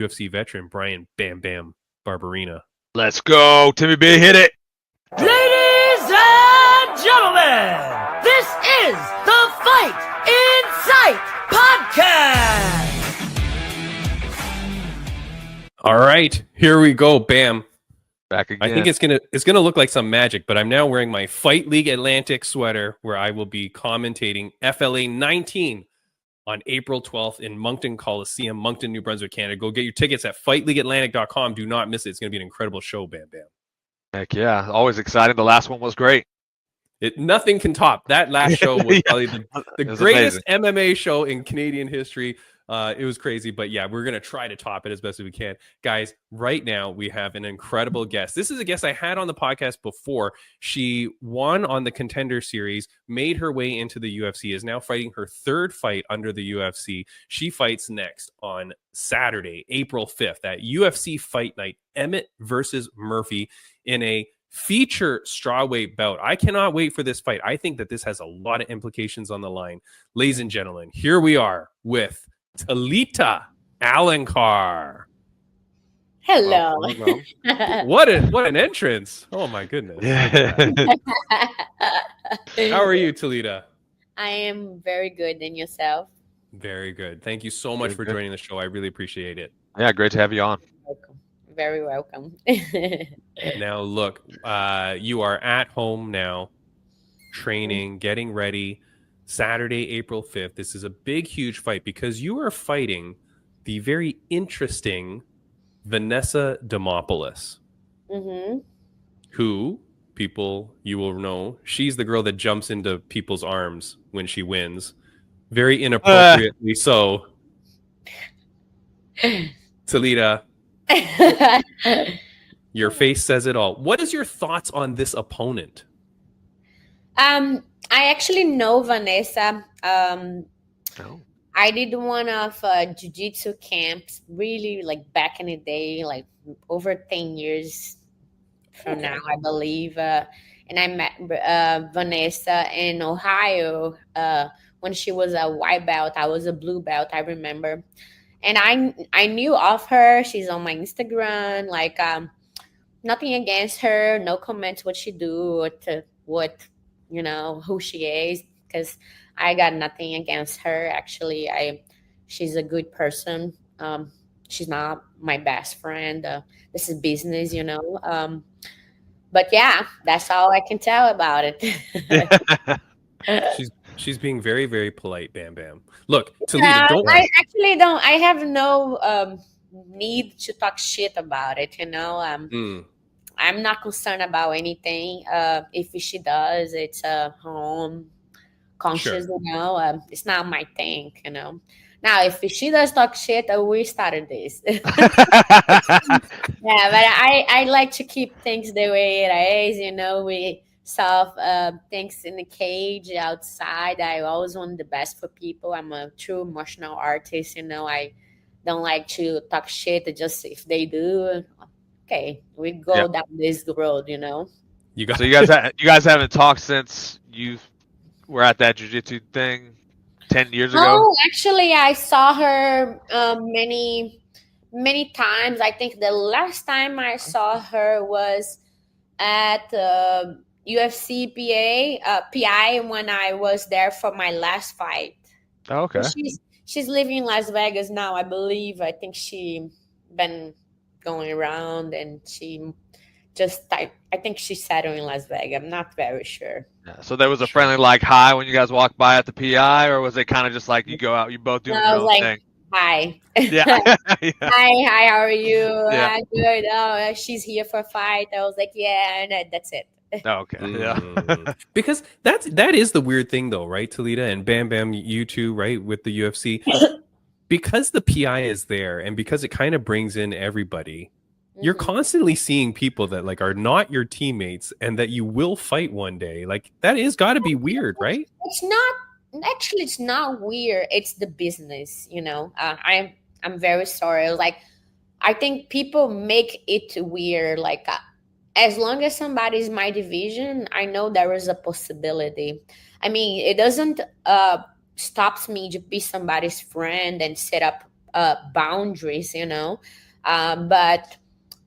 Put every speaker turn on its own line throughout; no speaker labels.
UFC veteran Brian Bam Bam Barberina.
Let's go. Timmy B, hit it.
Ladies and gentlemen, this is the Fight Insight Podcast.
All right, here we go, Bam.
Back again.
I think it's gonna look like some magic, but I'm now wearing my Fight League Atlantic sweater where I will be commentating FLA 19 on April 12th in Moncton Coliseum, Moncton, New Brunswick, Canada. Go get your tickets at fightleagueatlantic.com. Do not miss it. It's going to be an incredible show, Bam Bam.
Heck yeah. Always exciting. The last one was great.
Nothing can top. That last show was probably the greatest
amazing.
MMA show in Canadian history. It was crazy, but yeah, we're going to try to top it as best as we can. Guys, right now we have an incredible guest. This is a guest I had on the podcast before. She won on the Contender Series, made her way into the UFC, is now fighting her third fight under the UFC. She fights next on Saturday, April 5th at UFC Fight Night, Emmett versus Murphy in a feature strawweight bout. I cannot wait for this fight. I think that this has a lot of implications on the line. Ladies and gentlemen, here we are with Leija Alencar.
Hello.
What an entrance. Oh my goodness. How are you, Leija?
I am very good. And yourself?
Very good. Thank you so much for joining the show. I really appreciate it.
Yeah, great to have you on.
Welcome. Very welcome.
Now look, you are at home now, training, getting ready. Saturday, April 5th. This is a big, huge fight because you are fighting the very interesting Vanessa Demopoulos, who people you will know. She's the girl that jumps into people's arms when she wins. Very inappropriately so. Leija, your face says it all. What is your thoughts on this opponent?
I actually know Vanessa. I did one of jiu-jitsu camps really like back in the day, like over 10 years from now, I believe. And I met Vanessa in Ohio when she was a white belt. I was a blue belt, I remember. And I knew of her. She's on my Instagram. Like nothing against her. No comments what she do or who she is, because I got nothing against her. Actually, she's a good person. She's not my best friend. This is business, but yeah, that's all I can tell about it.
She's being very, very polite, Bam Bam. Look, Leija, don't.
I actually don't. I have no need to talk shit about it. I'm not concerned about anything. If she does, it's her own conscious. Sure. It's not my thing. Now, if she does talk shit, we started this. Yeah, but I like to keep things the way it is. We solve things in the cage outside. I always want the best for people. I'm a true emotional artist. I don't like to talk shit. Just if they do, okay, we go down this road.
So you guys haven't talked since you were at that jiu-jitsu thing 10 years ago?
No, actually, I saw her many times. I think the last time I saw her was at UFC PI when I was there for my last fight.
Oh, okay.
She's living in Las Vegas now, I believe. I think she been going around and she just I think she settled in Las Vegas. I'm not very sure.
Yeah, so there was a friendly hi when you guys walked by at the PI, or was it kind of just like you go out, you both do your own thing?
Hi.
Yeah.
Hi, how are you?
Yeah.
Good. Oh, she's here for a fight. I was like, yeah, and that's it.
Oh, okay. Yeah.
Because that is the weird thing though, right, Leija? And Bam Bam, you too, right, with the UFC. Because the PI is there and because it kind of brings in everybody, you're constantly seeing people that like are not your teammates and that you will fight one day. Like that is got to be weird, right?
It's not weird. It's the business, I'm very sorry. Like, I think people make it weird. Like, as long as somebody's my division, I know there is a possibility. I mean, it doesn't stops me to be somebody's friend and set up boundaries, but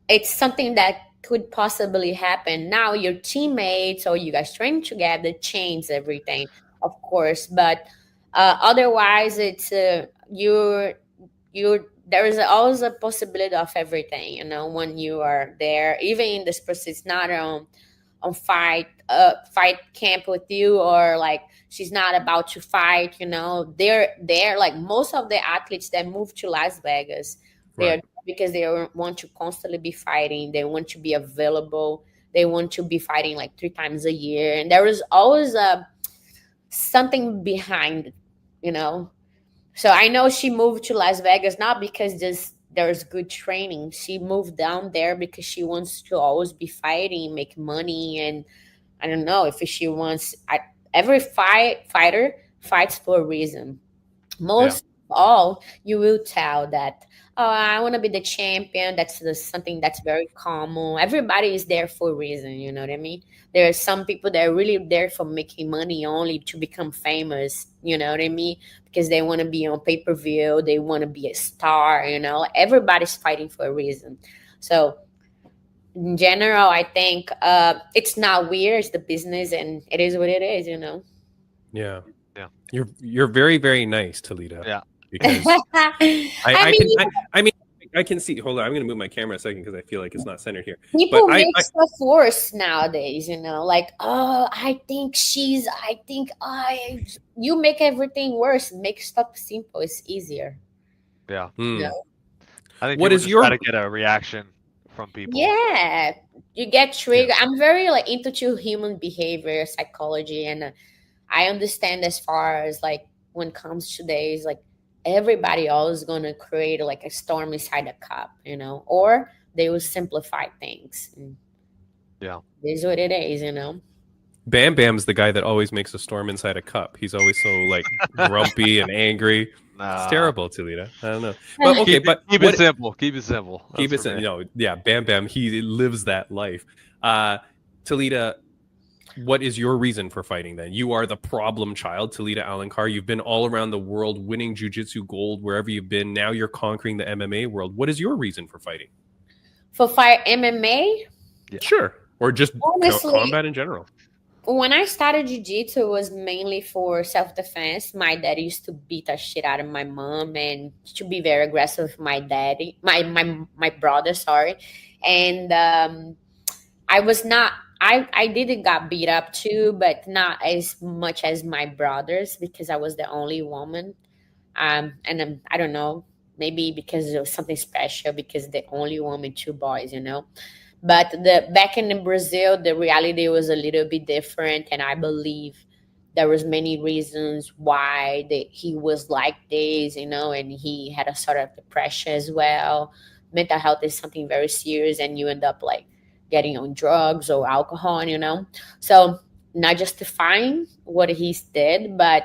it's something that could possibly happen. Now your teammates or you guys train together change everything, of course, but otherwise it's you there is always a possibility of everything, when you are there, even in this process. It's not on fight camp with you, or like she's not about to fight. They're like most of the athletes that move to Las Vegas, they're
Right.
because they want to constantly be fighting, they want to be available, they want to be fighting like 3 times a year, and there is always something behind you know so I know she moved to Las Vegas not because there's good training. She moved down there because she wants to always be fighting, make money, and I don't know if she wants. Every fighter fights for a reason. Most of all, you will tell that, oh, I want to be the champion. That's something that's very common. Everybody is there for a reason. You know what I mean? There are some people that are really there for making money only to become famous. You know what I mean? Because they want to be on pay-per-view. They want to be a star. Everybody's fighting for a reason. So in general, I think it's not weird. It's the business, and it is what it is.
Yeah.
Yeah.
You're very, very nice, Toledo.
Yeah.
Because
I mean,
I can see. Hold on, I'm gonna move my camera a second because I feel like it's not centered here.
people
But
make stuff worse nowadays, like, oh, I think you make everything worse. Make stuff simple. It's easier.
Yeah.
Hmm.
I think
What
people
is
just
your-
try to get a reaction from people.
Yeah, you get triggered. I'm very like into human behavior, psychology, and I understand as far as like when it comes to days, like everybody always gonna create like a storm inside a cup, or they will simplify things.
Yeah.
It is what it is,
Bam Bam's the guy that always makes a storm inside a cup. He's always so like grumpy and angry.
Nah.
It's terrible, Toledo. I don't know. But okay, but
keep
what-
it simple. Keep it simple.
keep
That's
it
for me.
simple. Yeah, Bam Bam. He lives that life. Toledo, what is your reason for fighting then? You are the problem child, Toledo Alencar. You've been all around the world winning jiu-jitsu gold wherever you've been. Now you're conquering the MMA world. What is your reason for fighting?
For fight MMA,
Yeah.
Sure. Or just
Honestly-
combat in general.
when I started jiu-jitsu, it was mainly for self-defense. My dad used to beat the shit out of my mom and to be very aggressive with my brother, sorry. And I was not, I did got beat up too, but not as much as my brothers because I was the only woman. And I don't know, maybe because it was something special because the only woman, 2 boys, But back in Brazil, the reality was a little bit different, and I believe there was many reasons why he was like this, and he had a sort of depression as well. Mental health is something very serious, and you end up like getting on drugs or alcohol, So not justifying what he did, but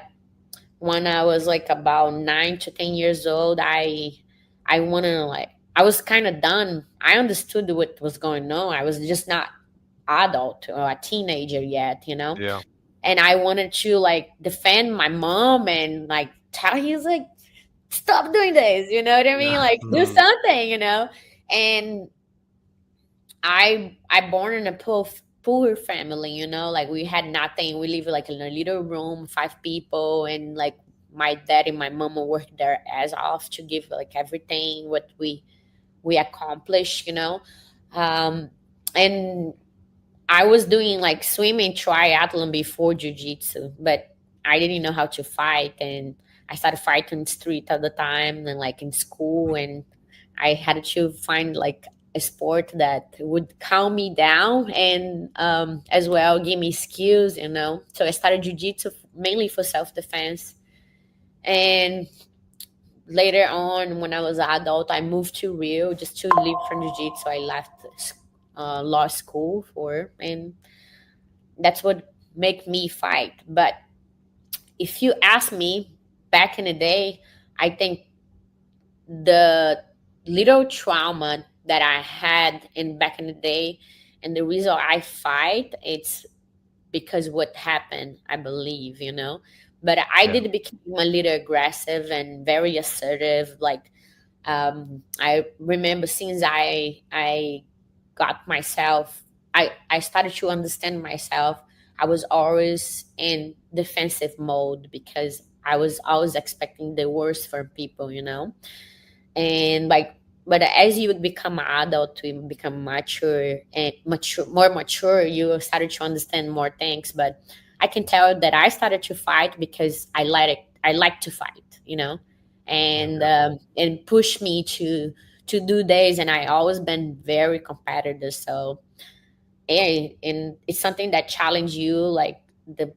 when I was like about 9 to 10 years old, I wanna like. I was kind of done. I understood what was going on. I was just not adult or a teenager yet,
Yeah.
And I wanted to like defend my mom and like tell he's like, stop doing this, you know what I mean? Like do something, And I born in a poor family, like we had nothing. We lived like in a little room, 5 people, and like my dad and my mama worked their ass off to give like everything what we accomplished, and I was doing like swimming triathlon before jiu-jitsu, but I didn't know how to fight, and I started fighting in the street all the time and like in school, and I had to find like a sport that would calm me down and as well give me skills, so I started jiu-jitsu mainly for self-defense. And later on, when I was an adult, I moved to Rio just to live from jiu-jitsu. I left law school and that's what made me fight. But if you ask me, back in the day, I think the little trauma that I had back in the day, and the reason I fight, it's because what happened, I believe, But I did become a little aggressive and very assertive. Like I remember since I got myself, I started to understand myself. I was always in defensive mode because I was always expecting the worst from people, and like, but as you would become an adult, you become mature and more mature, you started to understand more things. But I can tell that I started to fight because I like to fight, and push me to do this. And I always been very competitive. So, and it's something that challenge you like the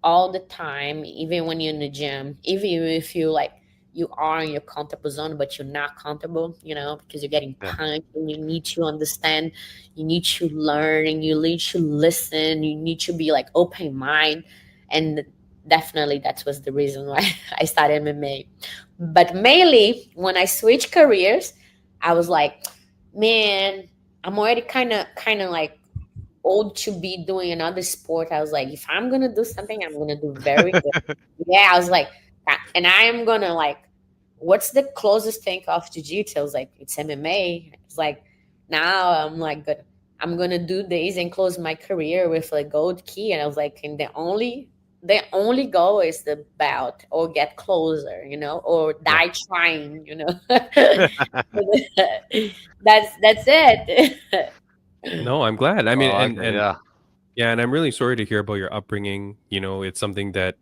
all the time, even when you're in the gym, even if you like you are in your comfortable zone but you're not comfortable, because you're getting
Yeah.
punched, and you need to understand, you need to learn, and you need to listen, you need to be like open mind. And definitely that was the reason why I started MMA. But mainly when I switched careers, I was like, man, I'm already kind of like old to be doing another sport. I was like, if I'm gonna do something, I'm gonna do very good. Yeah, I was like, and I am gonna like, what's the closest thing of jiu-jitsu? I was like, it's MMA. It's like, now I'm like, good. I'm gonna do this and close my career with a gold key. And I was like, and the only goal is the belt or get closer, or
Yeah.
die trying. That's it.
No, I'm glad. I mean,
Oh,
and
okay, yeah.
yeah, and I'm really sorry to hear about your upbringing. It's something that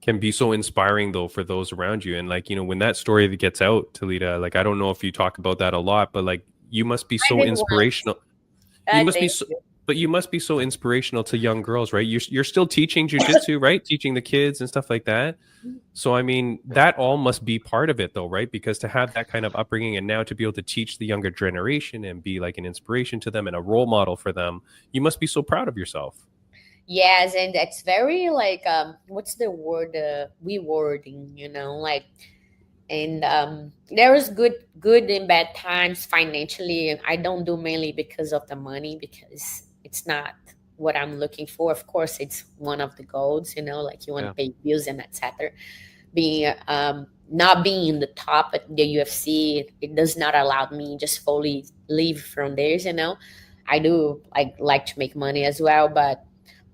can be so inspiring though for those around you. And like, when that story that gets out, Talita, like I don't know if you talk about that a lot, but like you must be
I
so
did once.
inspirational. You
I
must be
think.
so, but you must be so inspirational to young girls, right? You're still teaching jujitsu, right? Teaching the kids and stuff like that. So I mean, that all must be part of it though, right? Because to have that kind of upbringing and now to be able to teach the younger generation and be like an inspiration to them and a role model for them, you must be so proud of yourself.
Yes, and that's very like what's the word, rewarding, like. And there is good and bad times financially. I don't do mainly because of the money, because it's not what I'm looking for. Of course, it's one of the goals, like you want to
Yeah.
pay bills and etc. Being not being in the top at the UFC, it does not allow me just fully leave from there. I do like to make money as well, but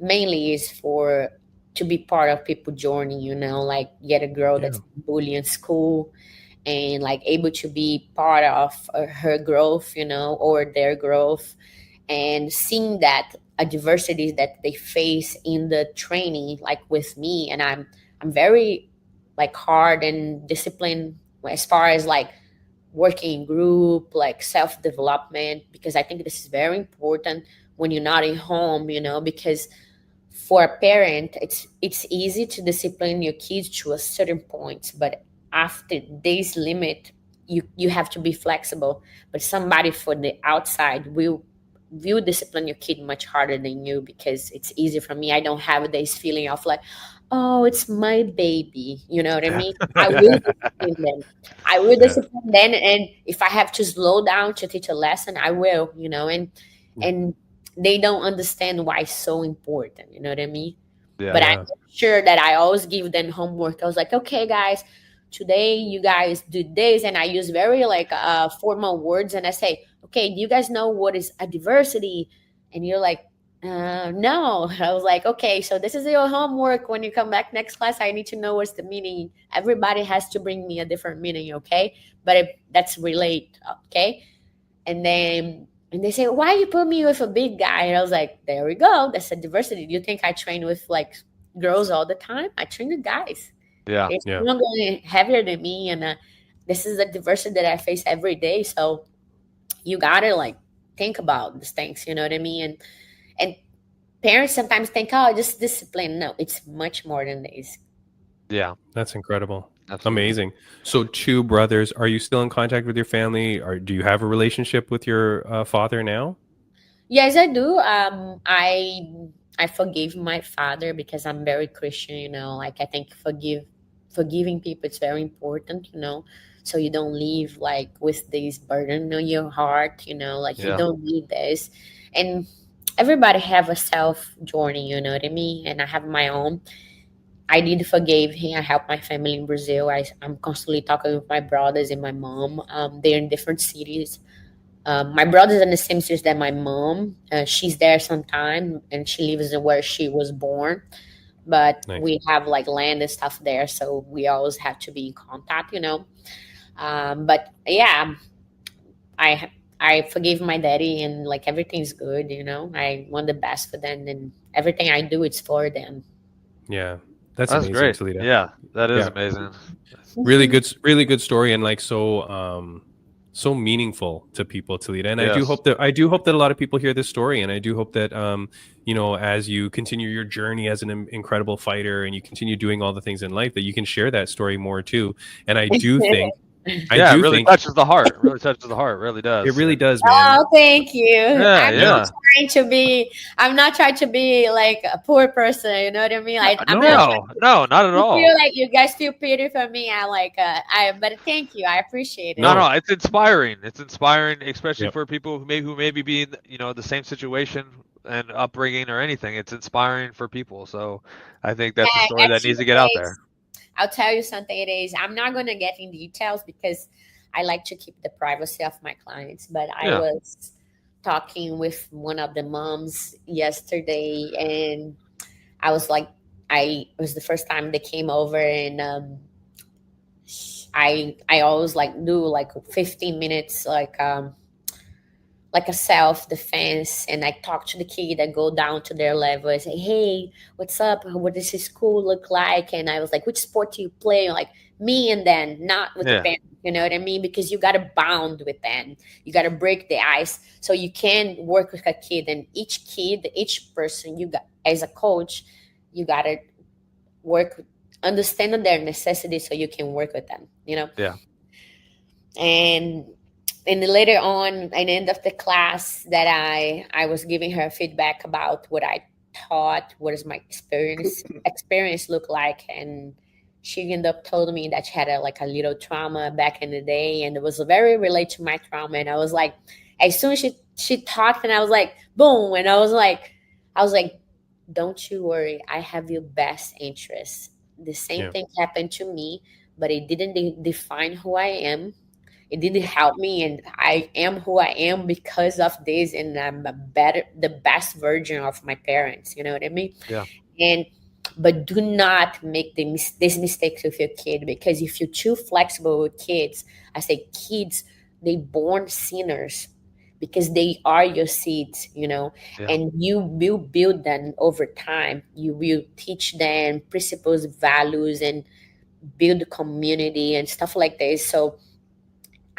mainly is for to be part of people journey, like get a girl
Yeah.
that's bullied in school and like able to be part of her growth, or their growth, and seeing that adversities that they face in the training, like with me. And I'm very like hard and disciplined as far as like working in group, like self development, because I think this is very important when you're not at home, because for a parent, it's easy to discipline your kids to a certain point, but after this limit, you have to be flexible. But somebody for the outside will discipline your kid much harder than you, because it's easy for me. I don't have this feeling of like, oh, it's my baby. You know what I mean? I will discipline them. I will
Yeah.
discipline them, and if I have to slow down to teach a lesson, I will. And they don't understand why it's so important. You know what I mean?
Yeah.
But I'm
Yeah.
sure that I always give them homework. I was like, okay, guys, today you guys do this, and I use very like formal words, and I say, okay, do you guys know what is a diversity? And you're like, no. I was like, okay, so this is your homework. When you come back next class, I need to know what's the meaning. Everybody has to bring me a different meaning, okay? But that's relate, okay? And they say, why you put me with a big guy? And I was like, there we go. That's a diversity. Do you think I train with like girls all the time? I train with guys.
Yeah.
There's
Yeah.
someone going heavier than me, and this is the diversity that I face every day. So you gotta like think about these things. You know what I mean? And parents sometimes think, oh, just discipline. No, it's much more than this.
Yeah.
That's incredible.
Absolutely.
Amazing. So two brothers, are you still in contact with your family, or do you have a relationship with your father now?
Yes, I do. I forgive my father because I'm very Christian. Like I think forgiving people is very important. So you don't live like with this burden on your heart. Like you
Yeah.
don't need this, and everybody have a self journey. You know what I mean? And I have my own. I did forgive him. I helped my family in Brazil. I'm constantly talking with my brothers and my mom. They're in different cities. My brother's in the same city that my mom. She's there sometime, and she lives where she was born. But
Nice.
we have like land and stuff there, so we always have to be in contact, But yeah, I forgive my daddy, and like everything's good, I want the best for them, and everything I do it's for them.
Yeah, that's
That's
amazing,
great.
Talita.
Yeah, that is
Yeah.
amazing.
Really good story, and like so meaningful to people, Talita. And I do
Yes.
hope that a lot of people hear this story, and I do hope that as you continue your journey as an incredible fighter and you continue doing all the things in life, that you can share that story more too. And I do think
It really touches the heart. It really touches the heart. It really does.
It really does, man.
Oh, thank you.
Yeah,
I'm not trying to be like a poor person, you know what I mean? I'm
no, not at all.
Feel like you guys feel pity for me. But thank you. I appreciate it.
No, it's inspiring. It's inspiring, especially for people who maybe be in the same situation and upbringing or anything. It's inspiring for people. So I think that's a story that needs to get out there.
I'll tell you something. It is. I'm not going to get in details because I like to keep the privacy of my clients. But I was talking with one of the moms yesterday, and I was like, it was the first time they came over, and I always like do like 15 minutes like a self-defense, and I talk to the kid. I go down to their level. I say, hey, what's up? What does this school look like? And I was like, which sport do you play? Like me and then, not with the parents, you know what I mean? Because you got to bond with them. You got to break the ice so you can work with a kid. And each person, you got as a coach, you got to understand their necessities so you can work with them,
Yeah.
And later on, at the end of the class, that I was giving her feedback about what I taught, what does my experience look like, and she ended up telling me that she had a little trauma back in the day, and it was very related to my trauma. And I was like, as soon as she talked, and I was like, boom, and I was like, don't you worry, I have your best interests. The same thing happened to me, but it didn't define who I am. It didn't help me, and I am who I am because of this, and I'm the best version of my parents. You know what I mean?
Yeah.
But do not make these mistakes with your kid, because if you're too flexible with kids, I say kids, they born sinners because they are your seeds, and you will build them over time. You will teach them principles, values, and build a community and stuff like this. So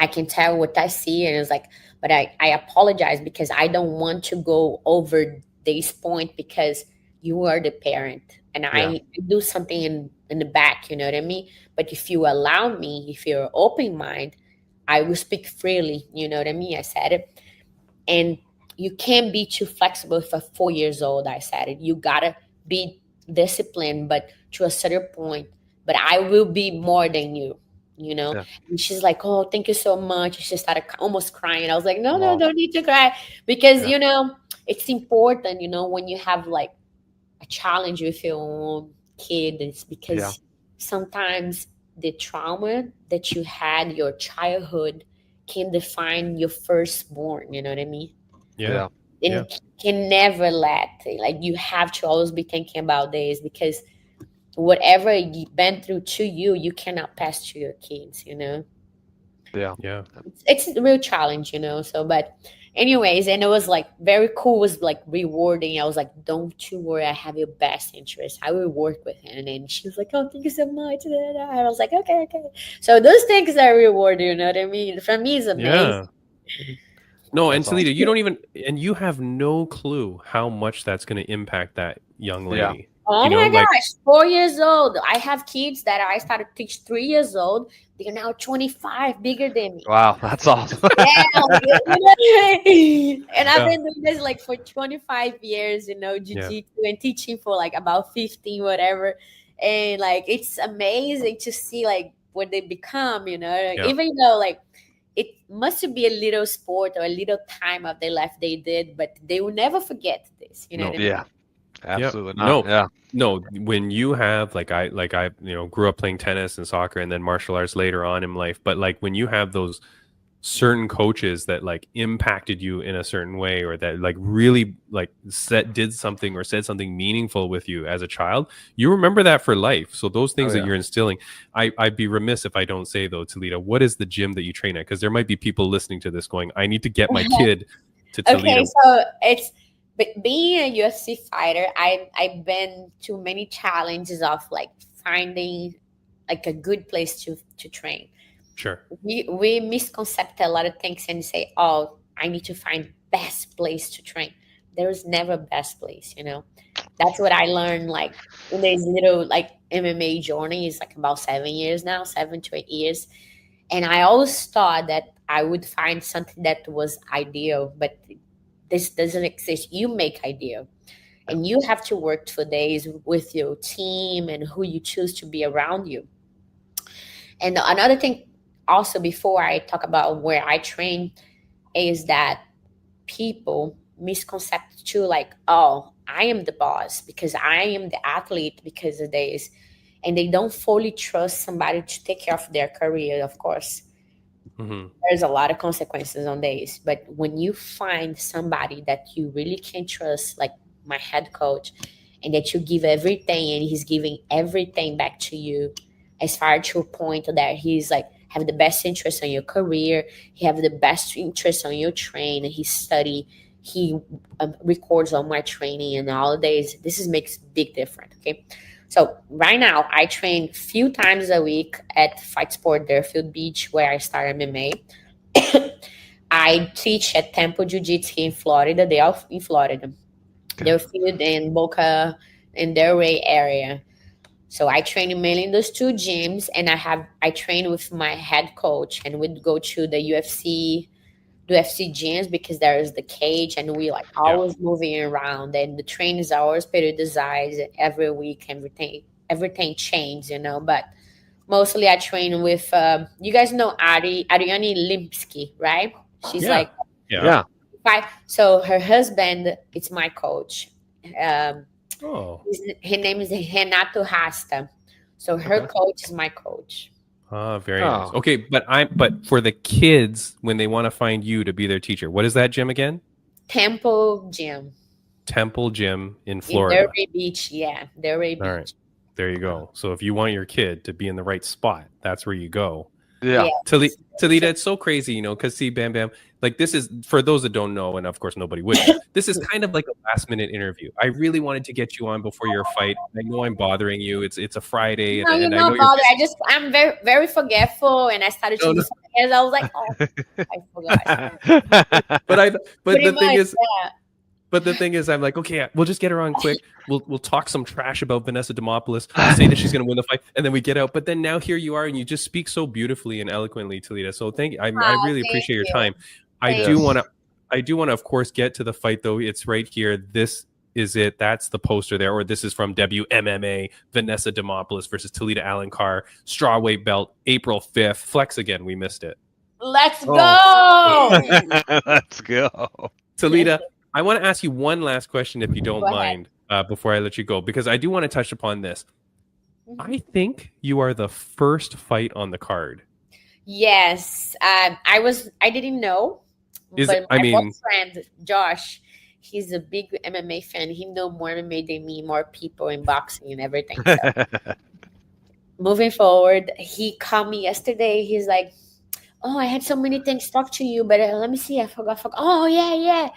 I can tell what I see, and it's like, but I apologize because I don't want to go over this point because you are the parent, and I do something in the back, you know what I mean? But if you allow me, if you're open mind, I will speak freely, you know what I mean? I said it. And you can't be too flexible for 4 years old. I said it. You gotta be disciplined, but to a certain point. But I will be more than you. And she's like, oh, thank you so much. She started almost crying. I was like, no, don't need to cry, because it's important, when you have like a challenge with your own kid. It's because sometimes the trauma that you had your childhood can define your firstborn, you know what I mean? And can never you have to always be thinking about this, because whatever you've been through to you, you cannot pass to your kids, It's a real challenge, So, but anyways, and it was like very cool, it was like rewarding. I was like, don't you worry, I have your best interest. I will work with him. And she was like, oh, thank you so much. I was like, okay. So those things are rewarding, you know what I mean? For me, it's amazing.
No, and Talita, you don't even, and you have no clue how much that's going to impact that young lady.
Oh my gosh, 4 years old. I have kids that I started to teach 3 years old. They're now 25, bigger than me.
Wow, that's awesome.
And I've been doing this like for 25 years, jiu-jitsu and teaching for like about 15, whatever. And like, it's amazing to see like what they become, even though like it must be a little sport or a little time of their life they did, but they will never forget this, what I mean?
Absolutely
Yeah.
not.
No.
Yeah.
No, when you have like I grew up playing tennis and soccer and then martial arts later on in life, but like when you have those certain coaches that like impacted you in a certain way, or that like really like did something or said something meaningful with you as a child, you remember that for life. So those things that you're instilling, I'd be remiss if I don't say though, Toledo, what is the gym that you train at? Because there might be people listening to this going, I need to get my kid to Toledo.
Okay, so it's being a UFC fighter. I've been to many challenges of like finding like a good place to train.
Sure.
We misconcept a lot of things and say, oh, I need to find best place to train. There is never best place, you know. That's what I learned like in this little like MMA journey. It's like about 7 years now, 7 to 8 years. And I always thought that I would find something that was ideal, but this doesn't exist. You make ideal. And you have to work for days with your team and who you choose to be around you. And another thing also before I talk about where I train is that people misconcept too, like, oh, I am the boss because I am the athlete because of this. And they don't fully trust somebody to take care of their career, of course. There's a lot of consequences on this. But when you find somebody that you really can trust, like my head coach, and that you give everything and he's giving everything back to you, as far to a point that he's like have the best interest on your career, he have the best interest on your train, and he study, he records all my training and all of this. This makes big difference. Okay, so right now I train few times a week at Fight Sport Deerfield Beach, where I start MMA. I teach at Temple Jiu-Jitsu in Florida. They are in Florida. Deerfield and Boca and Delray area. So I train mainly in those two gyms, and I train with my head coach, and we'd go to the UFC gyms because there is the cage, and we like always moving around, and the trainings are always periodized every week. Everything changes, you know. But mostly I train with you guys know Ariane Limpsky, right? She's like so her husband is my coach. His name is Renato Rasta. So her coach is my coach.
Very nice. Okay, but for the kids, when they want to find you to be their teacher, what is that gym again?
Temple Gym.
Temple Gym in Florida.
Delray Beach, Delray Beach.
All right, there you go. So if you want your kid to be in the right spot, that's where you go.
Yeah.
Toledo, it's so crazy, you know, because see, Bam Bam, like this is, for those that don't know, and of course nobody would, this is kind of like a last minute interview. I really wanted to get you on before your fight. I know I'm bothering you. It's a Friday.
No, you're not bothered. I'm very, very forgetful, and I started to do something else. I was like, oh, I forgot.
But the thing is, But the thing is, I'm like, okay, we'll just get her on quick. We'll talk some trash about Vanessa Demopoulos, say that she's going to win the fight, and then we get out. But then now here you are, and you just speak so beautifully and eloquently, Toledo. So thank you. I really appreciate your time. I do want to, of course, get to the fight though. It's right here. This is it. That's the poster there, or this is from WMMA. Vanessa Demopoulos versus Toledo Alencar, strawweight belt, April 5th. Flex again. We missed it.
Let's go.
Let's go,
Toledo. I want to ask you one last question, if you don't mind, before I let you go, because I do want to touch upon this. I think you are the first fight on the card.
Yes, I didn't know, but my friend Josh, he's a big MMA fan. He knows more MMA than me, more people in boxing and everything. So. Moving forward, he called me yesterday. He's like, "Oh, I had so many things to talk to you, but let me see. I forgot. Oh, yeah.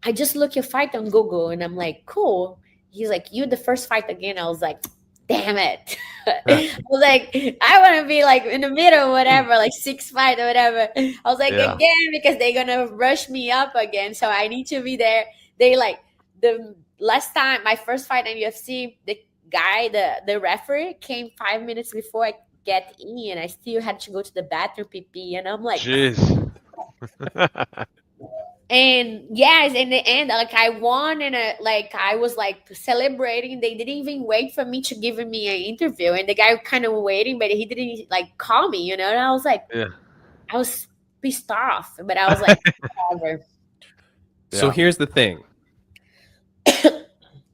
I just looked your fight on Google," and I'm like, cool. He's like, "You're the first fight again." I was like, damn it. I was like, I want to be like in the middle, whatever, like 6 fight or whatever. I was like, again, because they're going to rush me up again. So I need to be there. They like the last time, my first fight in UFC, the guy, the referee came 5 minutes before I get in, and I still had to go to the bathroom pee. And I'm like,
jeez.
And yes, in the end, like I won, and I was like celebrating. They didn't even wait for me to give me an interview, and the guy kind of waiting, but he didn't like call me, you know. And I was like, I was pissed off, but I was like, whatever.
So here's the thing.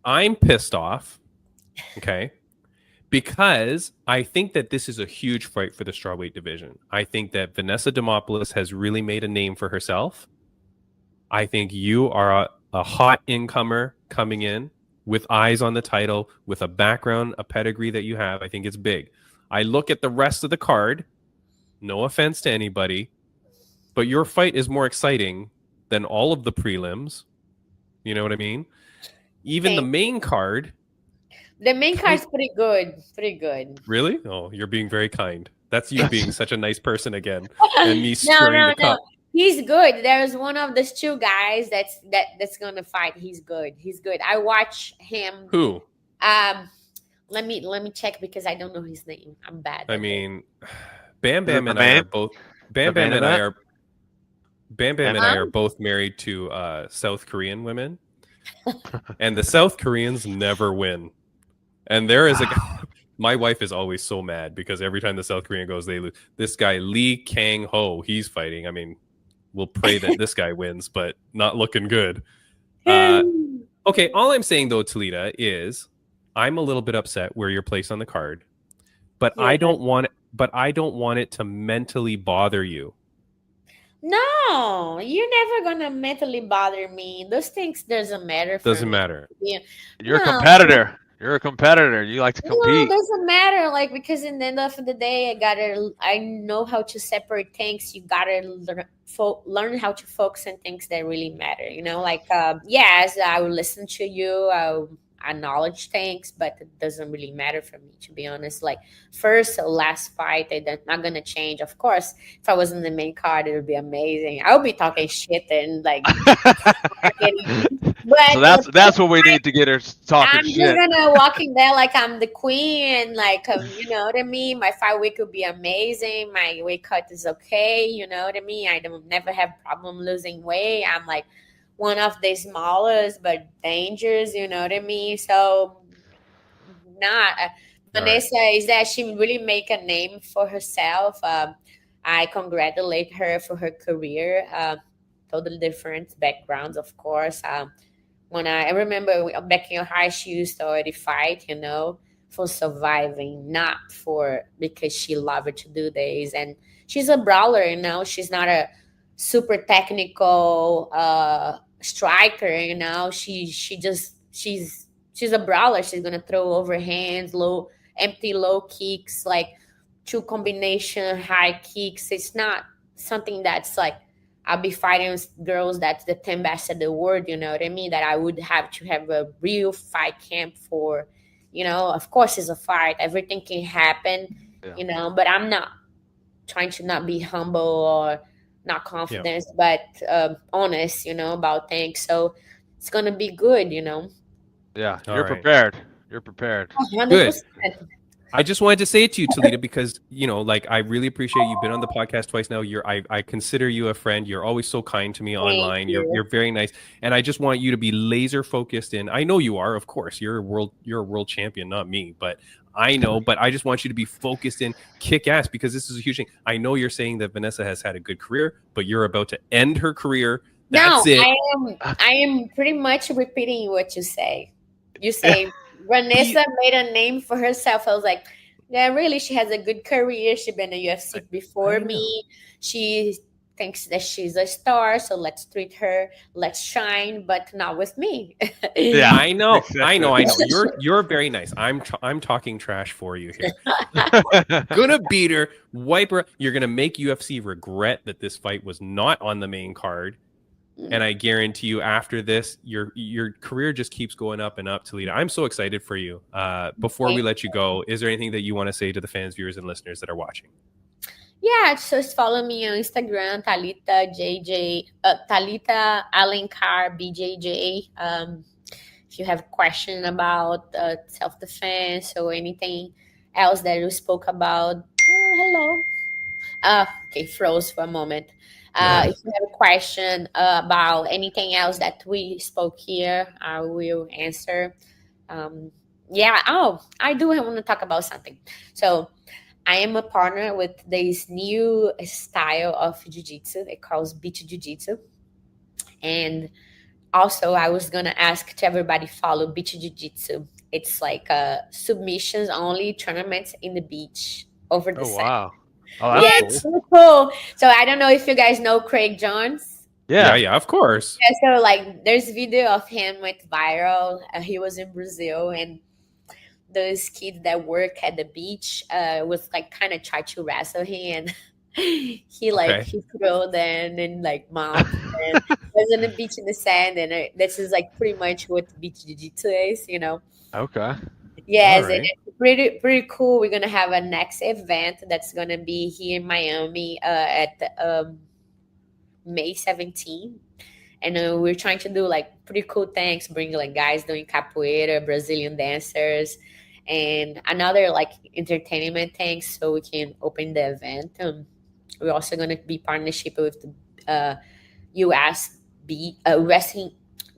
I'm pissed off. Okay. Because I think that this is a huge fight for the strawweight division. I think that Vanessa Demopoulos has really made a name for herself. I think you are a hot incomer coming in with eyes on the title, with a background, a pedigree that you have. I think it's big. I look at the rest of the card, no offense to anybody, but your fight is more exciting than all of the prelims. You know what I mean? Even the main card.
The main card's pretty good. Pretty good.
Really? Oh, you're being very kind. That's you being such a nice person again. And me stirring the cup.
He's good. There's one of those two guys that's gonna fight. He's good. He's good. I watch him.
Who?
Let me check because I don't know his name. I'm bad.
I mean, Bam Bam and I are both. Bam Bam and I are both married to South Korean women, and the South Koreans never win. And there is a guy, my wife is always so mad because every time the South Korean goes, they lose. This guy, Lee Kang-ho, he's fighting. I mean, we'll pray that this guy wins, but not looking good. Okay, all I'm saying, though, Talita, is I'm a little bit upset where you're placed on the card, but I don't want it to mentally bother you.
No, you're never gonna mentally bother me. Those things doesn't matter.
Doesn't matter.
Yeah.
You're a competitor. You're a competitor. You like to compete.
No, it doesn't matter. Like, because in the end of the day, I know how to separate things. You gotta learn how to focus on things that really matter. You know, like, yes, I will listen to you. I'll acknowledge things, but it doesn't really matter for me, to be honest. Like, first or last fight, they're not gonna change. Of course, if I was in the main card, it would be amazing. I would be talking shit and like. But
so that's what we need to get her talking shit.
I'm just gonna walk in there like I'm the queen, like you know what I mean. My fight week would be amazing. My weight cut is okay. You know what I mean. I don't never have problem losing weight. I'm like one of the smallest but dangerous. You know what I mean. So, Vanessa is that she really make a name for herself. I congratulate her for her career. Totally different backgrounds, of course. When I remember back in Ohio, she used to already fight, you know, for surviving, not for because she loved to do this. And she's a brawler, you know. She's not a super technical striker, you know. She's a brawler. She's gonna throw overhands, empty low kicks, like two combination high kicks. It's not something that's like. I'll be fighting with girls that's the 10 best of the world, you know what I mean? That I would have to have a real fight camp for, you know, of course it's a fight. Everything can happen, you know, but I'm not trying to not be humble or not confident, but honest, you know, about things. So it's going to be good, you know?
Yeah, you're prepared. You're prepared.
100%.
Good. I just wanted to say it to you, Talita, because, you know, like, I really appreciate you've been on the podcast twice now. I consider you a friend. You're always so kind to me online. You're very nice. And I just want you to be laser focused in. I know you are, of course. You're a world champion, not me, but I know. But I just want you to be focused in, kick ass, because this is a huge thing. I know you're saying that Vanessa has had a good career, but you're about to end her career. That's it.
I am pretty much repeating what you say. You say Vanessa made a name for herself. I was like, yeah, really, she has a good career. She's been in the UFC before me. She thinks that she's a star, so let's treat her, let's shine, but not with me.
Yeah, I know. You're very nice. I'm talking trash for you here. Gonna beat her, wipe her. You're gonna make UFC regret that this fight was not on the main card. And I guarantee you, after this, your career just keeps going up and up, Talita. I'm so excited for you. Before we let you go, is there anything that you want to say to the fans, viewers, and listeners that are watching?
Yeah, just follow me on Instagram, Talita Alencar BJJ. If you have a question about self-defense or anything else that you spoke about, hello. Okay, froze for a moment. If you have a question about anything else that we spoke here, I will answer. I do want to talk about something. So I am a partner with this new style of jiu-jitsu. It calls beach jiu-jitsu. And Also, I was gonna ask to everybody follow Beach Jiu-Jitsu. It's like submissions only tournaments in the beach over the
Oh
sand.
wow. Oh,
Yeah,
that's
it's
cool.
so cool. So I don't know if you guys know Craig Jones.
Yeah.
Of course.
Yeah, so like there's video of him went viral. He was in Brazil, and those kids that work at the beach was like kind of try to wrestle him, and
Okay.
he threw them and like mouth and was on the beach in the sand, and this is like pretty much what beach jiu-jitsu is, you know.
Okay.
Yes,
All right.
it's pretty cool. We're gonna have a next event that's gonna be here in Miami at May 17th. And we're trying to do like pretty cool things, bring like guys doing capoeira, Brazilian dancers, and another like entertainment things so we can open the event. We're also going to be partnership with the US wrestling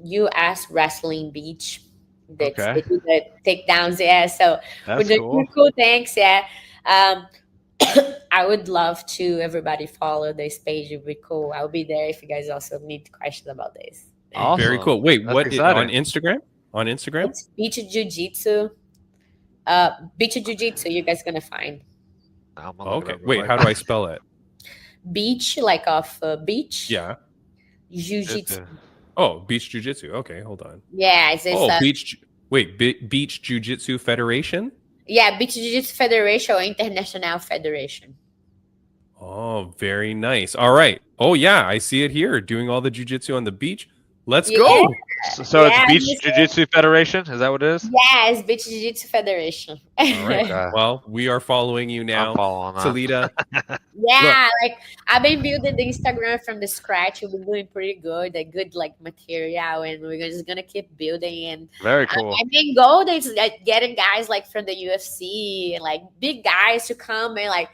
US Wrestling Beach. That's
Okay.
they do the takedowns, yeah. So we're
That's
doing
cool.
cool things, yeah. Um, I would love to everybody follow this page. It'd be cool. I'll be there if you guys also need questions about this.
Awesome.
Very cool. Wait,
That's
what
exciting.
on Instagram? On Instagram?
It's Beach Jiu-Jitsu. Beach Jiu-Jitsu, you guys gonna find.
I'm gonna look it
Okay.
up real
Wait,
quick.
how do I spell it?
Beach, like off beach.
Yeah.
Jiu-Jitsu.
Oh, Beach Jiu-Jitsu. Okay, hold on.
Yeah, it's
Beach Jiu-Jitsu Federation?
yeah, Beach Jiu-Jitsu Federation or International Federation.
Oh, very nice. All right. Oh yeah, I see it here. Doing all the jiu-jitsu on the beach. Let's
Yeah.
go.
So
Yeah,
it's Beach Jiu-Jitsu Federation? Is that what it is?
Yeah, it's Beach Jiu-Jitsu Federation.
All right.
Okay.
Well, we are following you now.
I'm following that.
Talita.
Yeah, like I've been building the Instagram from the scratch. We've been doing pretty good, a good like material, and we're just gonna keep building. And
Very cool.
I mean, goal is like getting guys like from the UFC and like big guys to come and like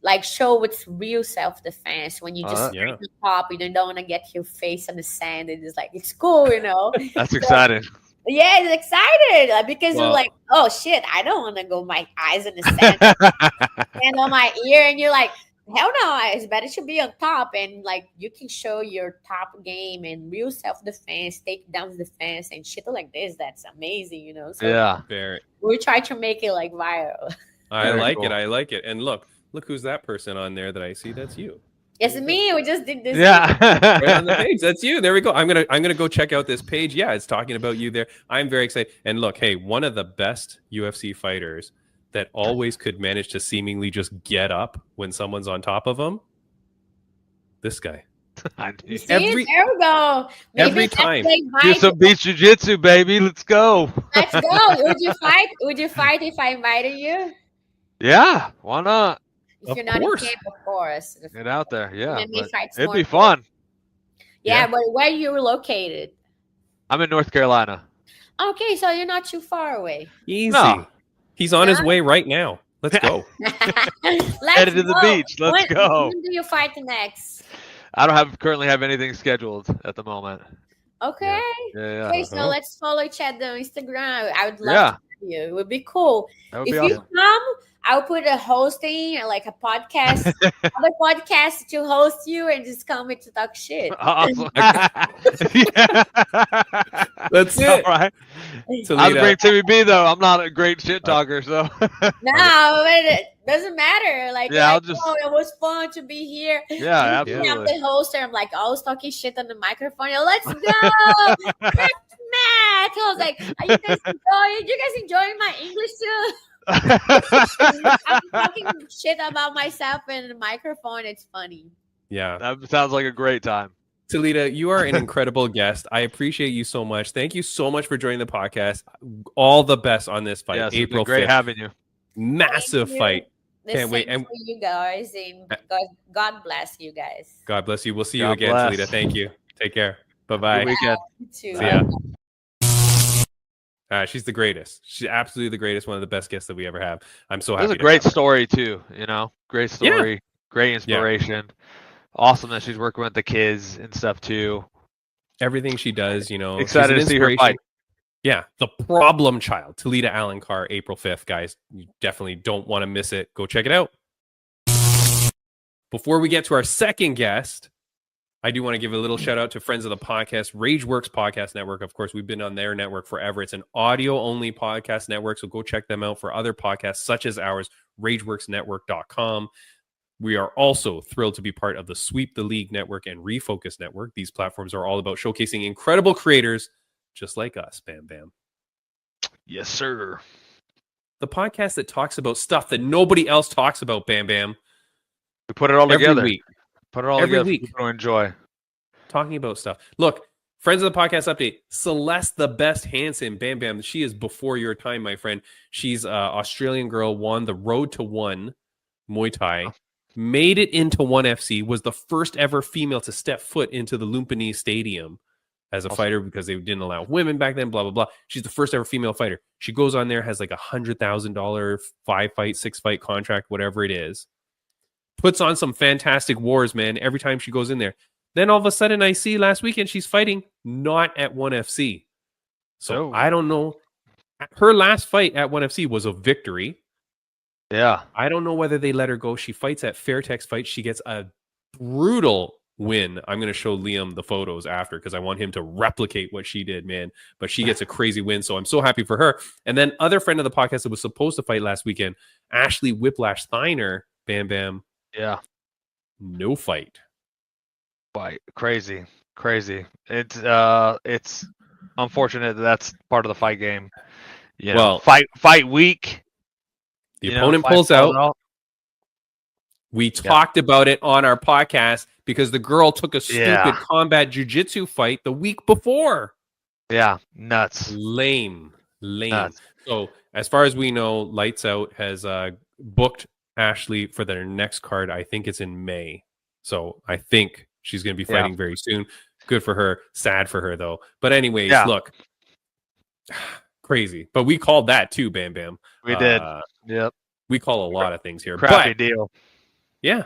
like show what's real self defense when you just
yeah.
stand on top. You don't want to get your face on the sand. And it's like it's cool,
That's exciting.
Yeah, it's excited like, because
Well-
you're like, oh shit, I don't want to go my eyes in the sand and on my ear, and you're like, hell no, it's better to be on top, and like you can show your top game and real self defense, take down defense, and shit like this. That's amazing, So
Yeah.
Very.
we try to make it like viral.
I
Very
like
cool.
it. I like it. And look who's that person on there that I see. That's you.
It's me. We just did this.
Yeah.
Right on the page. That's you. There we go. I'm gonna go check out this page. Yeah, it's talking about you there. I'm very excited. And look, hey, one of the best UFC fighters that always could manage to seemingly just get up when someone's on top of him. This guy.
See,
Every-
there we go.
every
that's
time.
like
Do
my-
some beach jiu-jitsu, baby. Let's go.
Let's go. Would you fight? Would you fight if I invited you?
Yeah. Why not?
If
Of
you're not
course.
in camp, of course.
Get out there. Yeah.
Let me
but
fight
it'd
more.
be fun.
Yeah,
Yeah.
but where you located?
I'm in North Carolina.
Okay, so you're not too far away.
Easy.
No.
He's on his way right now. Let's go.
Let's
Headed to the
go.
beach. Let's go.
When do you fight next?
I don't currently have anything scheduled at the moment.
Okay.
Yeah.
Okay, so
Uh-huh.
let's follow each other on Instagram. I would love
Yeah.
to see you. It would be cool.
That would
If
be
you
awesome.
come, I'll put a hosting, like a podcast, other podcast to host you and just come in to talk shit.
Awesome. Yeah.
That's
All
it.
right.
Talita.
I'd bring Timmy B though. I'm not a great shit talker, so
No, but it doesn't matter. Like,
Yeah, I'll
like,
just-
oh, it was fun to be here.
yeah,
I'm
absolutely.
the host, and I'm like always talking shit on the microphone. Yo, let's go. That's Matt. I was like, are you guys enjoying my English too? I'm talking shit about myself in the microphone. It's funny.
Yeah.
That sounds like a great time.
Talita, you are an incredible guest. I appreciate you so much. Thank you so much for joining the podcast. All the best on this fight.
Yes, it's been
April
great
5th.
having you.
Massive
Thank you.
fight.
The
Can't wait.
same
And
for you guys, and God bless you guys.
God bless you. We'll see you
God
again,
bless.
Talita. Thank you. Take care.
Good
Bye-bye.
weekend.
You too.
See ya. She's the greatest. She's absolutely the greatest. One of the best guests that we ever have. I'm so
It
happy.
was a
to
great
have her.
story too, Great story, great inspiration. Awesome that she's working with the kids and stuff too.
Everything she does, she's
Excited
an
to see her
inspiration.
fight.
Yeah, the problem child, Talita Alencar, April 5th, guys. You definitely don't want to miss it. Go check it out. Before we get to our second guest, I do want to give a little shout out to friends of the podcast, Rageworks Podcast Network. Of course, we've been on their network forever. It's an audio-only podcast network, so go check them out for other podcasts such as ours, rageworksnetwork.com. We are also thrilled to be part of the Sweep the League Network and Refocused Network. These platforms are all about showcasing incredible creators just like us, Bam Bam.
Yes, sir.
The podcast that talks about stuff that nobody else talks about, Bam Bam.
We put it all together.
Every week.
Put it all
Every
together
week.
for people to enjoy.
Talking about stuff. Look, friends of the podcast update, Celeste the Best Hansen, Bam Bam. She is before your time, my friend. She's an Australian girl, won the Road to One Muay Thai, made it into ONE FC, was the first ever female to step foot into the Lumpini Stadium as a fighter because they didn't allow women back then, blah, blah, blah. She's the first ever female fighter. She goes on there, has like $100,000 5-fight, 6-fight contract, whatever it is. Puts on some fantastic wars, man, every time she goes in there. Then all of a sudden I see last weekend she's fighting not at ONE FC. So I don't know. Her last fight at ONE FC was a victory.
Yeah.
I don't know whether they let her go. She fights at Fairtex Fight. She gets a brutal win. I'm going to show Liam the photos after because I want him to replicate what she did, man. But she gets a crazy win. So I'm so happy for her. And then other friend of the podcast that was supposed to fight last weekend, Ashley Whiplash Steiner, Bam Bam.
Yeah.
No fight.
Crazy. It's unfortunate that's part of the fight game. You know, fight week.
The opponent pulls out. We talked about it on our podcast because the girl took a stupid combat jiu-jitsu fight the week before.
Yeah, nuts.
Lame.
Nuts.
So as far as we know, Lights Out has booked Ashley for their next card. I think it's in May. So I think she's going to be fighting very soon. Good for her. Sad for her, though. But anyways, look. Crazy. But we called that too, Bam Bam.
We did. Yep.
We call a lot of things here.
Crappy deal.
Yeah.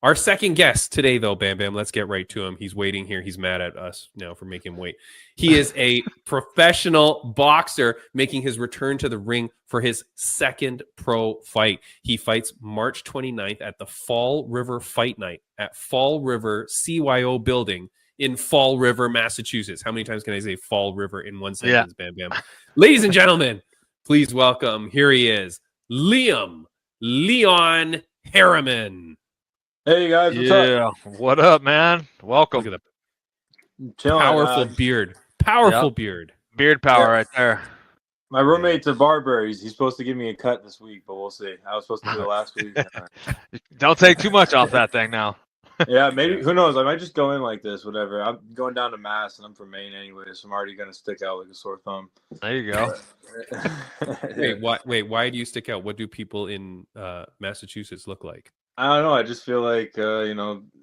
Our second guest today, though, Bam Bam, let's get right to him. He's waiting here. He's mad at us now for making him wait. He is a professional boxer making his return to the ring for his second pro fight. He fights March 29th at the Fall River Fight Night at Fall River CYO building in Fall River, Massachusetts. How many times can I say Fall River in one sentence, Bam Bam? Ladies and gentlemen, please welcome, here he is, Leon Harriman.
Hey guys, what's up?
What up, man? Welcome.
Look at the powerful beard. Powerful beard.
Beard power right there.
My roommate's a barber. He's supposed to give me a cut this week, but we'll see. I was supposed to do it last week.
Don't take too much off that thing now.
Yeah, maybe. Who knows? I might just go in like this, whatever. I'm going down to Mass, and I'm from Maine anyway, so I'm already going to stick out like a sore thumb.
There you go.
Why do you stick out? What do people in Massachusetts look like?
I don't know. I just feel like,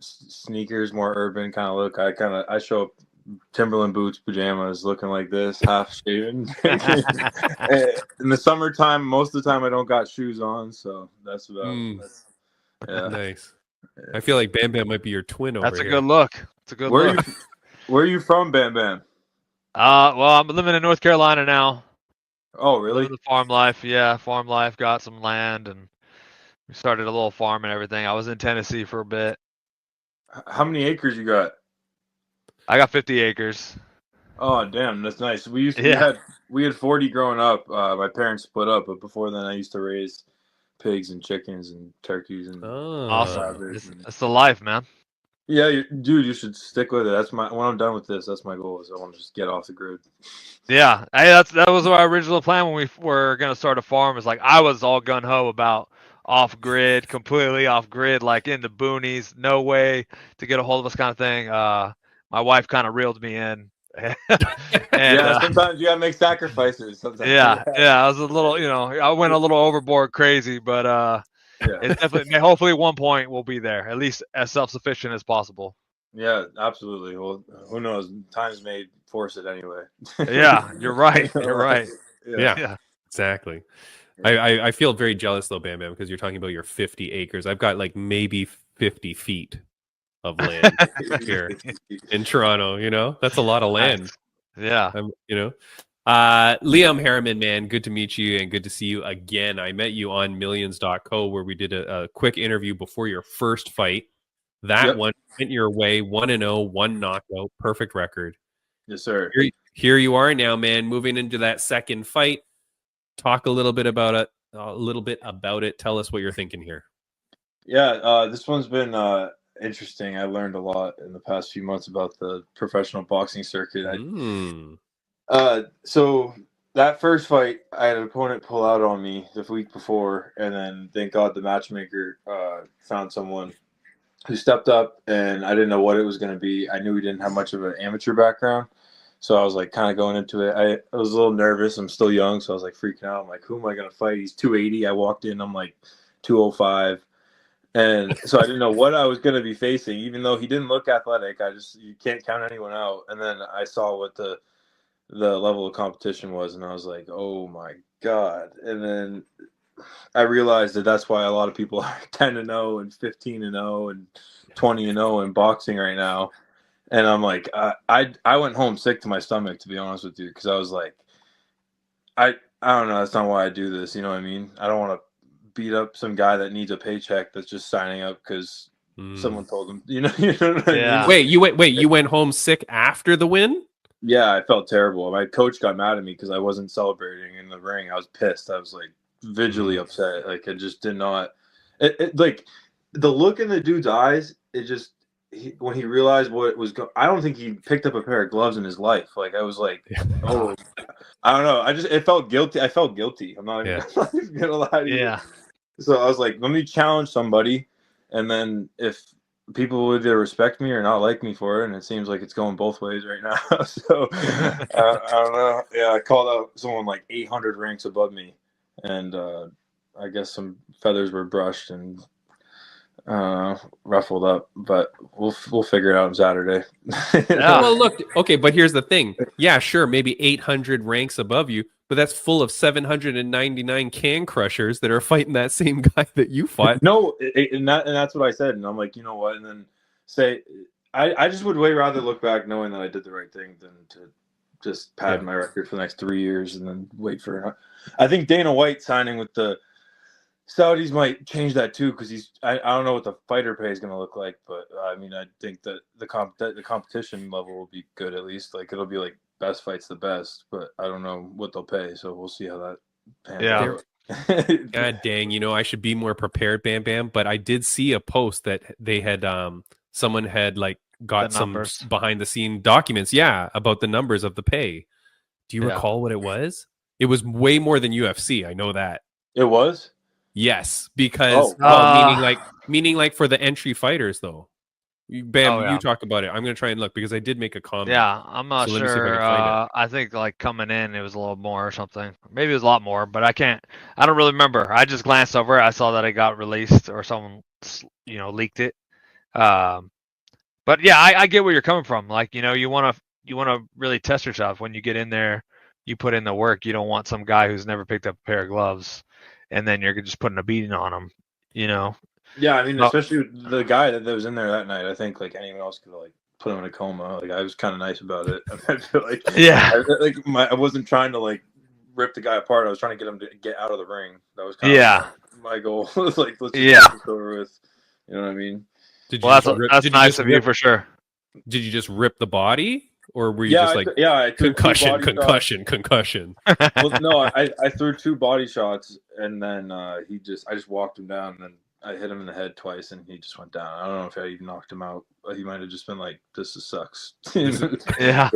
sneakers, more urban kind of look. I show up Timberland boots, pajamas, looking like this, half shaven. In the summertime, most of the time I don't got shoes on, so that's about
Nice. I feel like Bam Bam might be your twin over here.
That's a good look. It's a good look.
Where are you from, Bam Bam?
Well, I'm living in North Carolina now.
Oh, really?
The farm life, farm life. Got some land, and we started a little farm and everything. I was in Tennessee for a bit.
How many acres you got?
I got 50 acres.
Oh, damn, that's nice. We had 40 growing up. My parents split up, but before then, I used to raise pigs and chickens and turkeys and
awesome. It's the life, man.
Yeah, dude, you should stick with it. That's when I'm done with this. That's my goal. Is I want to just get off the grid.
Yeah, that was our original plan when we were gonna start a farm. Is like I was all gun ho about off grid, completely off grid, like in the boonies, no way to get a hold of us, kind of thing. My wife kind of reeled me in. And,
sometimes you gotta make sacrifices. Sometimes.
I was a little, I went a little overboard crazy, but it's definitely, hopefully at one point we'll be there, at least as self-sufficient as possible.
Yeah, absolutely. Well, who knows? Times may force it anyway.
Yeah, you're right. You're right.
Yeah. Exactly. I feel very jealous though, Bam Bam, because you're talking about your 50 acres. I've got like maybe 50 feet of land here in Toronto. That's a lot of land.
Yeah.
Liam Harriman, man, good to meet you and good to see you again. I met you on millions.co where we did a quick interview before your first fight That one went your way, 1-0, one knockout, perfect record.
Yes, sir.
Here you are now, man, moving into that second fight. Talk a little bit about it. Tell us what you're thinking here.
Yeah, this one's been interesting. I learned a lot in the past few months about the professional boxing circuit. So that first fight, I had an opponent pull out on me the week before, and then thank God the matchmaker found someone who stepped up, and I didn't know what it was going to be. I knew he didn't have much of an amateur background, so I was like kind of going into it. I was a little nervous. I'm still young, so I was like freaking out. I'm like, who am I going to fight? He's 280. I walked in, I'm like 205. And so I didn't know what I was going to be facing, even though he didn't look athletic. You can't count anyone out. And then I saw what the level of competition was, and I was like, oh my God. And then I realized that that's why a lot of people are 10-0 and 15-0 and 20-0 in boxing right now. And I'm like, I went home sick to my stomach, to be honest with you, because I was like, I don't know. That's not why I do this. You know what I mean? I don't want to beat up some guy that needs a paycheck that's just signing up because someone told him. You know what I mean?
Wait, you went home sick after the win?
Yeah, I felt terrible. My coach got mad at me because I wasn't celebrating in the ring. I was pissed. I was like visually upset. Like, I just did not. Like the look in the dude's eyes. It just when he realized what was going. I don't think he picked up a pair of gloves in his life. Like, I was like, oh, I don't know. It felt guilty. I felt guilty. I'm not even gonna lie to you.
Yeah.
So I was like, let me challenge somebody, and then if people would either respect me or not like me for it, and it seems like it's going both ways right now. So I don't know. Yeah, I called out someone like 800 ranks above me, and I guess some feathers were brushed and ruffled up, but we'll figure it out on Saturday.
Yeah.
Well, look, okay, but here's the thing. Yeah, sure, maybe 800 ranks above you, but that's full of 799 can crushers that are fighting that same guy that you fought.
No, and that's what I said, and I'm like, you know what? And then I just would way rather look back knowing that I did the right thing than to just pad my record for the next 3 years and then wait for it. I think Dana White signing with the Saudis might change that too, because I don't know what the fighter pay is going to look like, but I mean, I think that the competition level will be good, at least. Like, it'll be like best fights the best, but I don't know what they'll pay, so we'll see how that pans out.
God dang, I should be more prepared, Bam Bam, but I did see a post that they had someone had like got some behind the scene documents about the numbers of the pay. Do you recall what it was? It was way more than UFC. I know that.
It was?
Yes, because meaning like for the entry fighters though. Bam, you talk about it. I'm gonna try and look because I did make a comment.
Yeah, I'm not sure. I think like coming in, it was a little more or something. Maybe it was a lot more, but I don't really remember. I just glanced over it. I saw that it got released or someone, leaked it. But yeah, I get where you're coming from. Like, you want to really test yourself when you get in there. You put in the work. You don't want some guy who's never picked up a pair of gloves, and then you're just putting a beating on him.
Yeah, I mean, especially the guy that was in there that night. I think like anyone else could have like put him in a coma. Like, I was kind of nice about it. I feel like I wasn't trying to like rip the guy apart. I was trying to get him to get out of the ring. That was kind of my goal. Like, let's just get this over with. You know what I mean?
That's nice of you for sure.
Did you just rip the body, or were you just like
I
concussion?
Well, no, I threw 2 body shots, and then I just walked him down, and then I hit him in the head twice, and he just went down. I don't know if I even knocked him out. He might have just been like, "This sucks."
Yeah.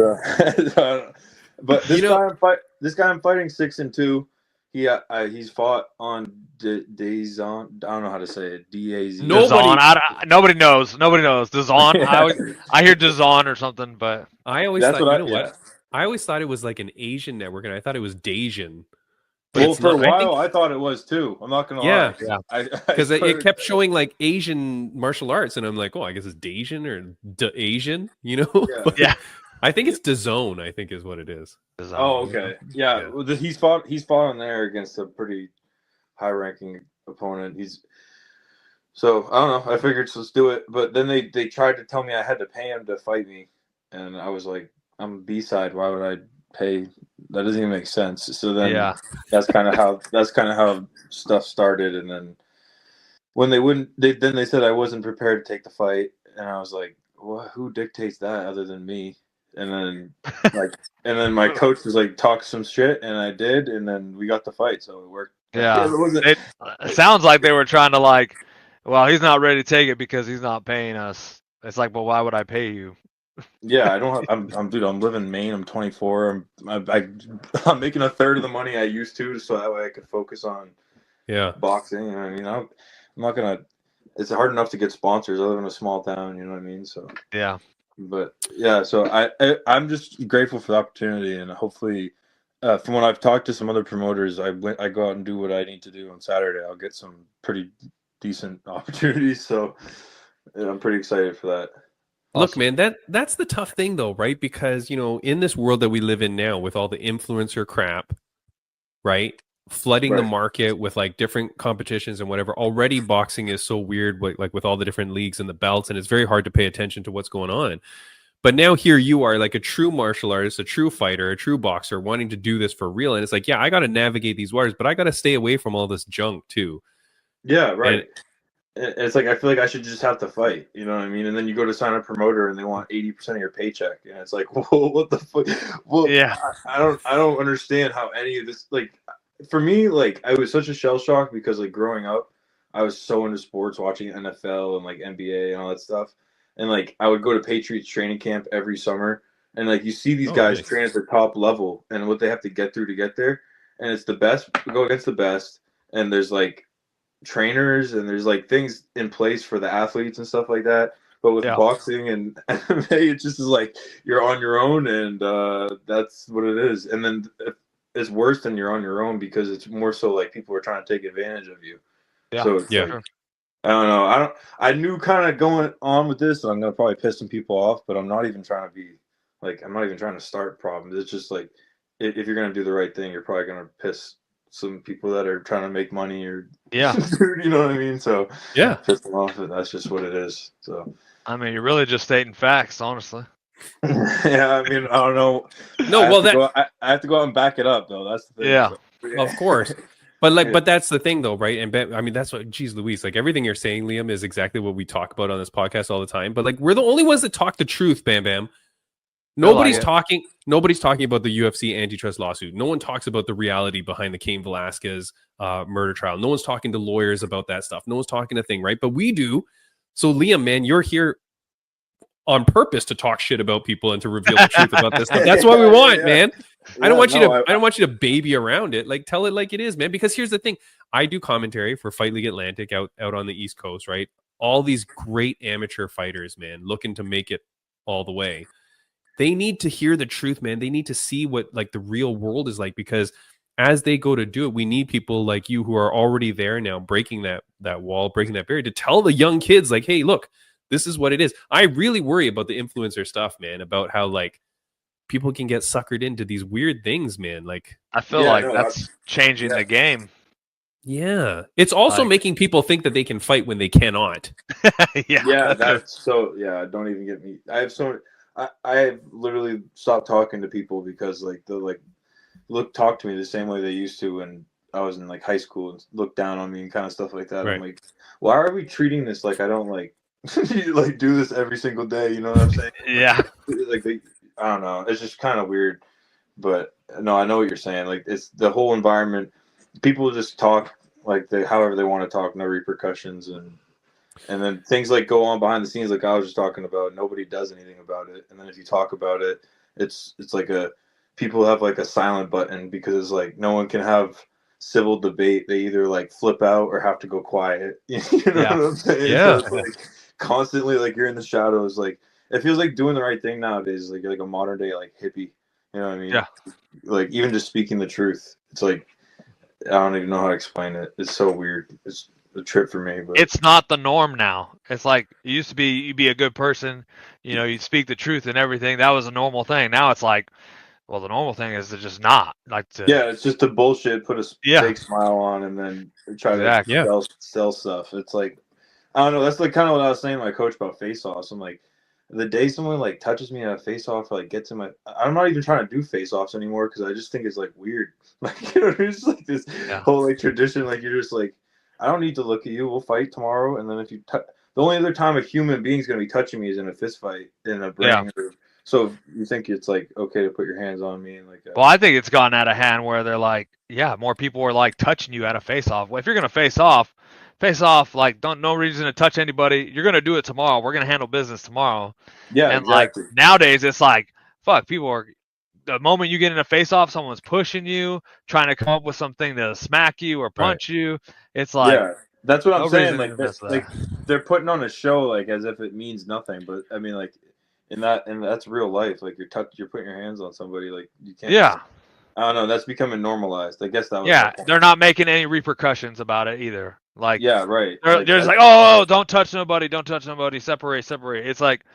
But this guy I'm fighting 6-2. He's fought on Dazon. I don't know how to say it. DAZ.
Nobody knows. Dazon. I hear Dazon or something, but
I always thought. I always thought it was like an Asian network, and I thought it was Dasian.
Well, for a while, I thought it was too. I'm not gonna lie.
Yeah. Because it kept showing like Asian martial arts, and I'm like, I guess it's Dasian or Asian.
Yeah.
I think it's DAZN, I think is what it is.
Oh, okay. Yeah. Well, he's fought on there against a pretty high-ranking opponent. So I don't know. I figured let's do it. But then they tried to tell me I had to pay him to fight me, and I was like, I'm B-side. Why would I pay? That doesn't even make sense. So then that's kind of how stuff started, and then when they wouldn't, then they said I wasn't prepared to take the fight, and I was like, "Well, who dictates that other than me?" And then my coach was like, "Talk some shit," and I did, and then we got the fight, so it worked.
Yeah.
It wasn't.
It sounds like they were trying to like, well, he's not ready to take it because he's not paying us. It's like, well, why would I pay you?
Yeah, I don't have. Dude. I'm living in Maine. I'm 24. I'm making a third of the money I used to, so that way I could focus on boxing. You know what I mean? I'm not gonna. It's hard enough to get sponsors. I live in a small town. You know what I mean? So
Yeah.
but yeah, so I'm just grateful for the opportunity, and hopefully, from when I've talked to some other promoters, I go out and do what I need to do on Saturday. I'll get some pretty decent opportunities. So yeah, I'm pretty excited for that.
Look, man, that's the tough thing though, right? Because, in this world that we live in now with all the influencer crap, right? Flooding the
Right.
market with like different competitions and whatever. Already boxing is so weird, like with all the different leagues and the belts, and it's very hard to pay attention to what's going on. But now here you are, like a true martial artist, a true fighter, a true boxer, wanting to do this for real. And it's like, yeah, I got to navigate these waters, but I got to stay away from all this junk too.
Yeah, right.
And
It's like I feel like I should just have to fight, you know what I mean? And then you go to sign a promoter, and they want 80% of your paycheck, and it's like, whoa, what the fuck? Well,
Yeah.
I don't understand how any of this. Like, for me, like I was such a shell shock because like growing up, I was so into sports, watching NFL and like NBA and all that stuff, and like I would go to Patriots training camp every summer, and like you see these guys
nice.
train at the top level and what they have to get through to get there, and it's the best go against the best, and there's like trainers and there's like things in place for the athletes and stuff like that. But with boxing and MMA, it just is like you're on your own, and that's what it is. And then it's worse than you're on your own because it's more so like people are trying to take advantage of you.
Yeah.
So it's like, I don't know. I knew kind of going on with this, and I'm gonna probably piss some people off, but I'm not even trying to be like I'm not even trying to start problems. It's just like if you're gonna do the right thing, you're probably gonna piss some people that are trying to make money or you know what I mean? So piss them off. That's just what it is. So
I mean, you're really just stating facts, honestly.
yeah, I mean, I don't know.
No,
I have to go out and back it up, though. That's the thing.
Yeah,
so,
of course. But but that's the thing, though, right? And I mean, that's what, geez, Luis, like everything you're saying, Liam, is exactly what we talk about on this podcast all the time. But like, we're the only ones that talk the truth, Bam Bam. Nobody's talking about the UFC antitrust lawsuit. No one talks about the reality behind the Cain Velasquez murder trial. No one's talking to lawyers about that stuff. No one's talking a thing, right? But we do. So, Liam, man, you're here on purpose to talk shit about people and to reveal the truth about this stuff. That's what we want, man. I don't want you to baby around it. Like, tell it like it is, man. Because here's the thing: I do commentary for Fight League Atlantic out on the East Coast, right? All these great amateur fighters, man, looking to make it all the way. They need to hear the truth, man. They need to see what like the real world is like, because as they go to do it, we need people like you who are already there now, breaking that wall, breaking that barrier, to tell the young kids like, hey, look, this is what it is. I really worry about the influencer stuff, man, about how like people can get suckered into these weird things, man. Like
I feel that's changing the game.
Yeah. It's also making people think that they can fight when they cannot.
That's so don't even get me. I have literally stopped talking to people because like they'll talk to me the same way they used to when I was in like high school and look down on me and kind of stuff like that. Right. I'm like, why are we treating this like I don't like like do this every single day? You know what I'm saying?
Yeah.
I don't know. It's just kind of weird, but no, I know what you're saying. Like it's the whole environment. People just talk like however they want to talk, no repercussions, and then things like go on behind the scenes, like I was just talking about. Nobody does anything about it, and then if you talk about it, it's like people have like a silent button because like no one can have civil debate. They either like flip out or have to go quiet. You know what I'm saying?
Yeah.
So it's like constantly like you're in the shadows. Like it feels like doing the right thing nowadays. Like you're like a modern day like hippie. You know what I mean?
Yeah.
Like even just speaking the truth. It's like I don't even know how to explain it. It's so weird. It's a trip for me, but
it's not the norm now. It's like it used to be. You'd be a good person, you speak the truth and everything. That was a normal thing. Now it's like, well, the normal thing is to just not
it's just a bullshit. Put a fake smile on and then try to sell stuff. It's like I don't know. That's like kind of what I was saying to my coach about face-offs. I'm like, the day someone like touches me at a face-off, or, like gets in my, I'm not even trying to do face-offs anymore because I just think it's like weird. Like there's like this whole like tradition. Like you're just like. I don't need to look at you. We'll fight tomorrow. And then if you the only other time a human being is going to be touching me is in a fist fight in a ring. So if you think it's like okay to put your hands on me and like.
Well, I think it's gotten out of hand where they're like, yeah, more people are like touching you at a face-off. Well, if you're gonna face off, like no reason to touch anybody. You're gonna do it tomorrow. We're gonna handle business tomorrow.
Yeah,
and
exactly.
like nowadays, it's like fuck. People are the moment you get in a face-off, someone's pushing you, trying to come up with something to smack you or punch you. It's like
yeah, that's what I'm saying. Like
like
they're putting on a show like as if it means nothing, but I mean like. And that's real life. Like you're putting your hands on somebody. Like you can't.
Yeah.
I don't know. That's becoming normalized. I guess that was.
Yeah, they're not making any repercussions about it either. Like
yeah, right.
They're just like, oh, don't touch nobody, separate. It's like,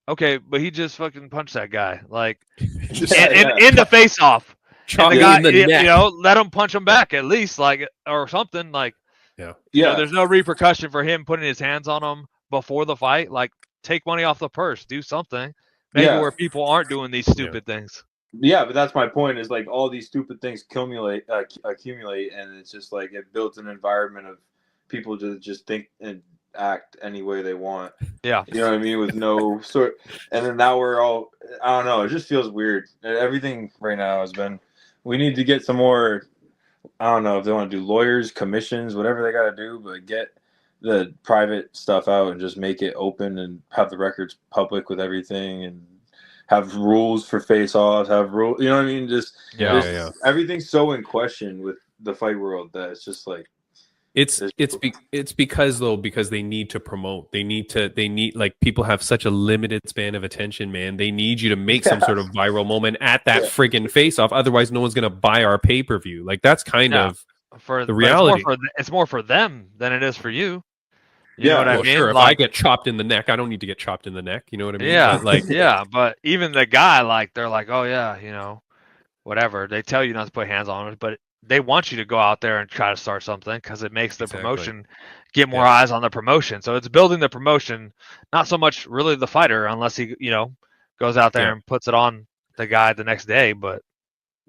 okay, but he just fucking punched that guy. Like in the face off. And the guy, you know, let him punch him back at least, like or something. Like you know, there's no repercussion for him putting his hands on him before the fight. Like. Take money off the purse, do something. Maybe where people aren't doing these stupid things.
Yeah, but that's my point is like all these stupid things accumulate and it's just like it builds an environment of people to just think and act any way they want.
Yeah.
You know what I mean? With no sort and then now we're all I don't know, it just feels weird. Everything right now has been we need to get some more I don't know if they want to do lawyers, commissions, whatever they gotta do, but get the private stuff out and just make it open and have the records public with everything and have rules for face-offs, have rules, you know what I mean? Just everything's so in question with the fight world that it's just like
it's because they need to promote. They need like people have such a limited span of attention, man. They need you to make some sort of viral moment at that friggin' face-off. Otherwise, no one's gonna buy our pay-per-view. Like that's kind of the reality.
It's more for them than it is for you. You know what I mean?
Sure. If I get chopped in the neck, I don't need to get chopped in the neck. You know what I mean?
Yeah,
but like,
but even the guy, like, they're like, oh yeah, you know, whatever. They tell you not to put hands on it, but they want you to go out there and try to start something because it makes the promotion get more eyes on the promotion. So it's building the promotion, not so much really the fighter, unless he, you know, goes out there and puts it on the guy the next day. But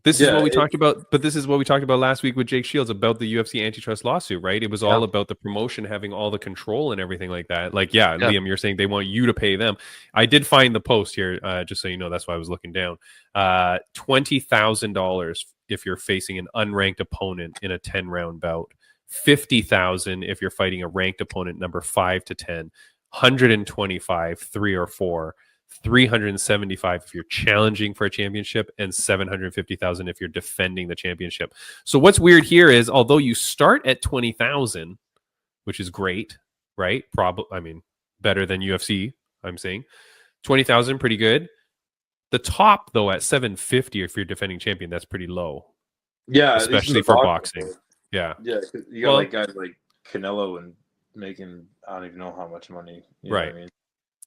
this is what we talked about. But this is what we talked about last week with Jake Shields about the UFC antitrust lawsuit, right? It was all about the promotion having all the control and everything like that. Like, Liam, you're saying they want you to pay them. I did find the post here, just so you know. That's why I was looking down. $20,000 if you're facing an unranked opponent in a 10-round bout. $50,000 if you're fighting a ranked opponent number 5 to 10. $125, 3 or 4. $375 if you're challenging for a championship, and $750,000 if you're defending the championship. So what's weird here is, although you start at $20,000, which is great, right? Probably, I mean, better than UFC. I'm saying $20,000, pretty good. The top though at $750 if you're defending champion, that's pretty low.
Yeah,
especially for boxing. Yeah,
you got like guys like Canelo and making I don't even know how much money. You know what I mean?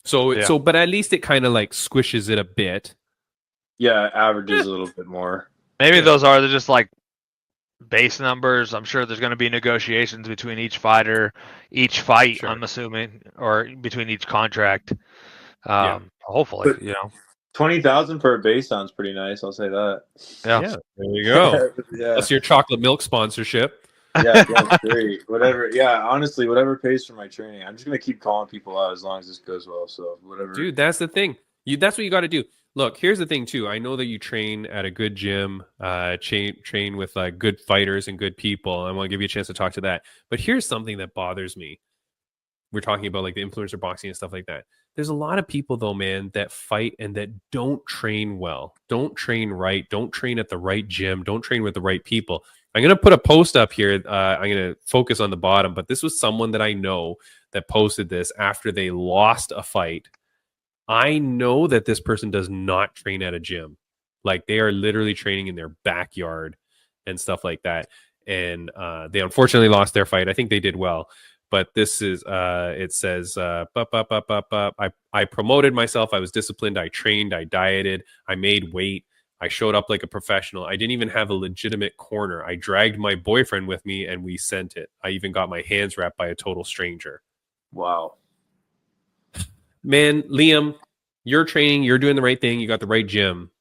So, but at least it kind of like squishes it a bit.
Yeah, averages a little bit more.
Maybe those are just like base numbers. I'm sure there's going to be negotiations between each fighter, each fight. Sure. I'm assuming, or between each contract. Hopefully, but, you know,
20,000 for a base sounds pretty nice. I'll say that.
Yeah, there you go. That's your chocolate milk sponsorship.
Yeah, great. Whatever. Yeah, honestly, whatever pays for my training. I'm just gonna keep calling people out as long as this goes well. So whatever.
Dude, that's the thing. That's what you got to do. Look, here's the thing too. I know that you train at a good gym, train with good fighters and good people. I want to give you a chance to talk to that. But here's something that bothers me. We're talking about like the influencer boxing and stuff like that. There's a lot of people though, man, that fight and that don't train well, don't train right, don't train at the right gym, don't train with the right people. I'm going to put a post up here. I'm going to focus on the bottom, but this was someone that I know that posted this after they lost a fight. I know that this person does not train at a gym. Like they are literally training in their backyard and stuff like that. And they unfortunately lost their fight. I think they did well. But this is, it says, I promoted myself. I was disciplined. I trained. I dieted. I made weight. I showed up like a professional. I didn't even have a legitimate corner. I dragged my boyfriend with me and we sent it. I even got my hands wrapped by a total stranger.
Wow.
Man, Liam, you're training. You're doing the right thing. You got the right gym.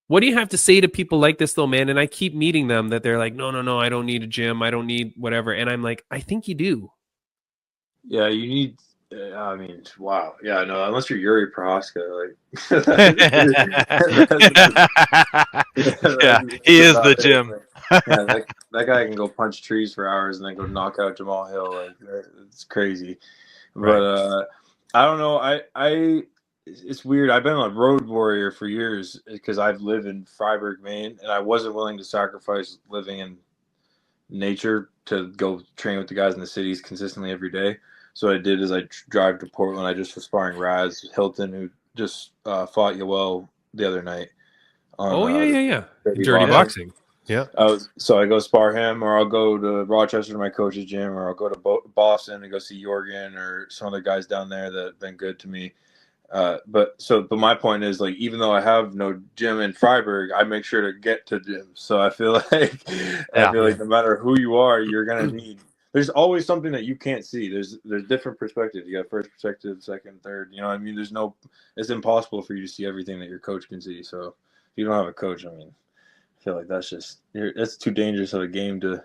What do you have to say to people like this, though, man? And I keep meeting them that they're like, no, I don't need a gym. I don't need whatever. And I'm like, I think you do.
Yeah, you need. I mean, wow. Yeah, no. Unless you're Yuri Prohaska, like.
Yeah, he is the gym.
Yeah, that guy can go punch trees for hours and then go knock out Jamal Hill. Like it's crazy.
Right.
But I don't know. It's weird. I've been a road warrior for years because I've lived in Freiburg, Maine, and I wasn't willing to sacrifice living in nature to go train with the guys in the cities consistently every day. So what I did is I drive to Portland. I just was sparring Raz Hilton, who just fought Yoel the other night. On,
yeah. Dirty boxing. Yeah.
So I go spar him, or I'll go to Rochester to my coach's gym, or I'll go to Boston and go see Jorgen or some other guys down there that have been good to me. But my point is, like, even though I have no gym in Freiburg, I make sure to get to gyms. So I feel like no matter who you are, you're gonna need. There's always something that you can't see. There's different perspectives. You got first perspective, second, third. You know what I mean? It's impossible for you to see everything that your coach can see. So if you don't have a coach, I mean, I feel like that's too dangerous of a game to.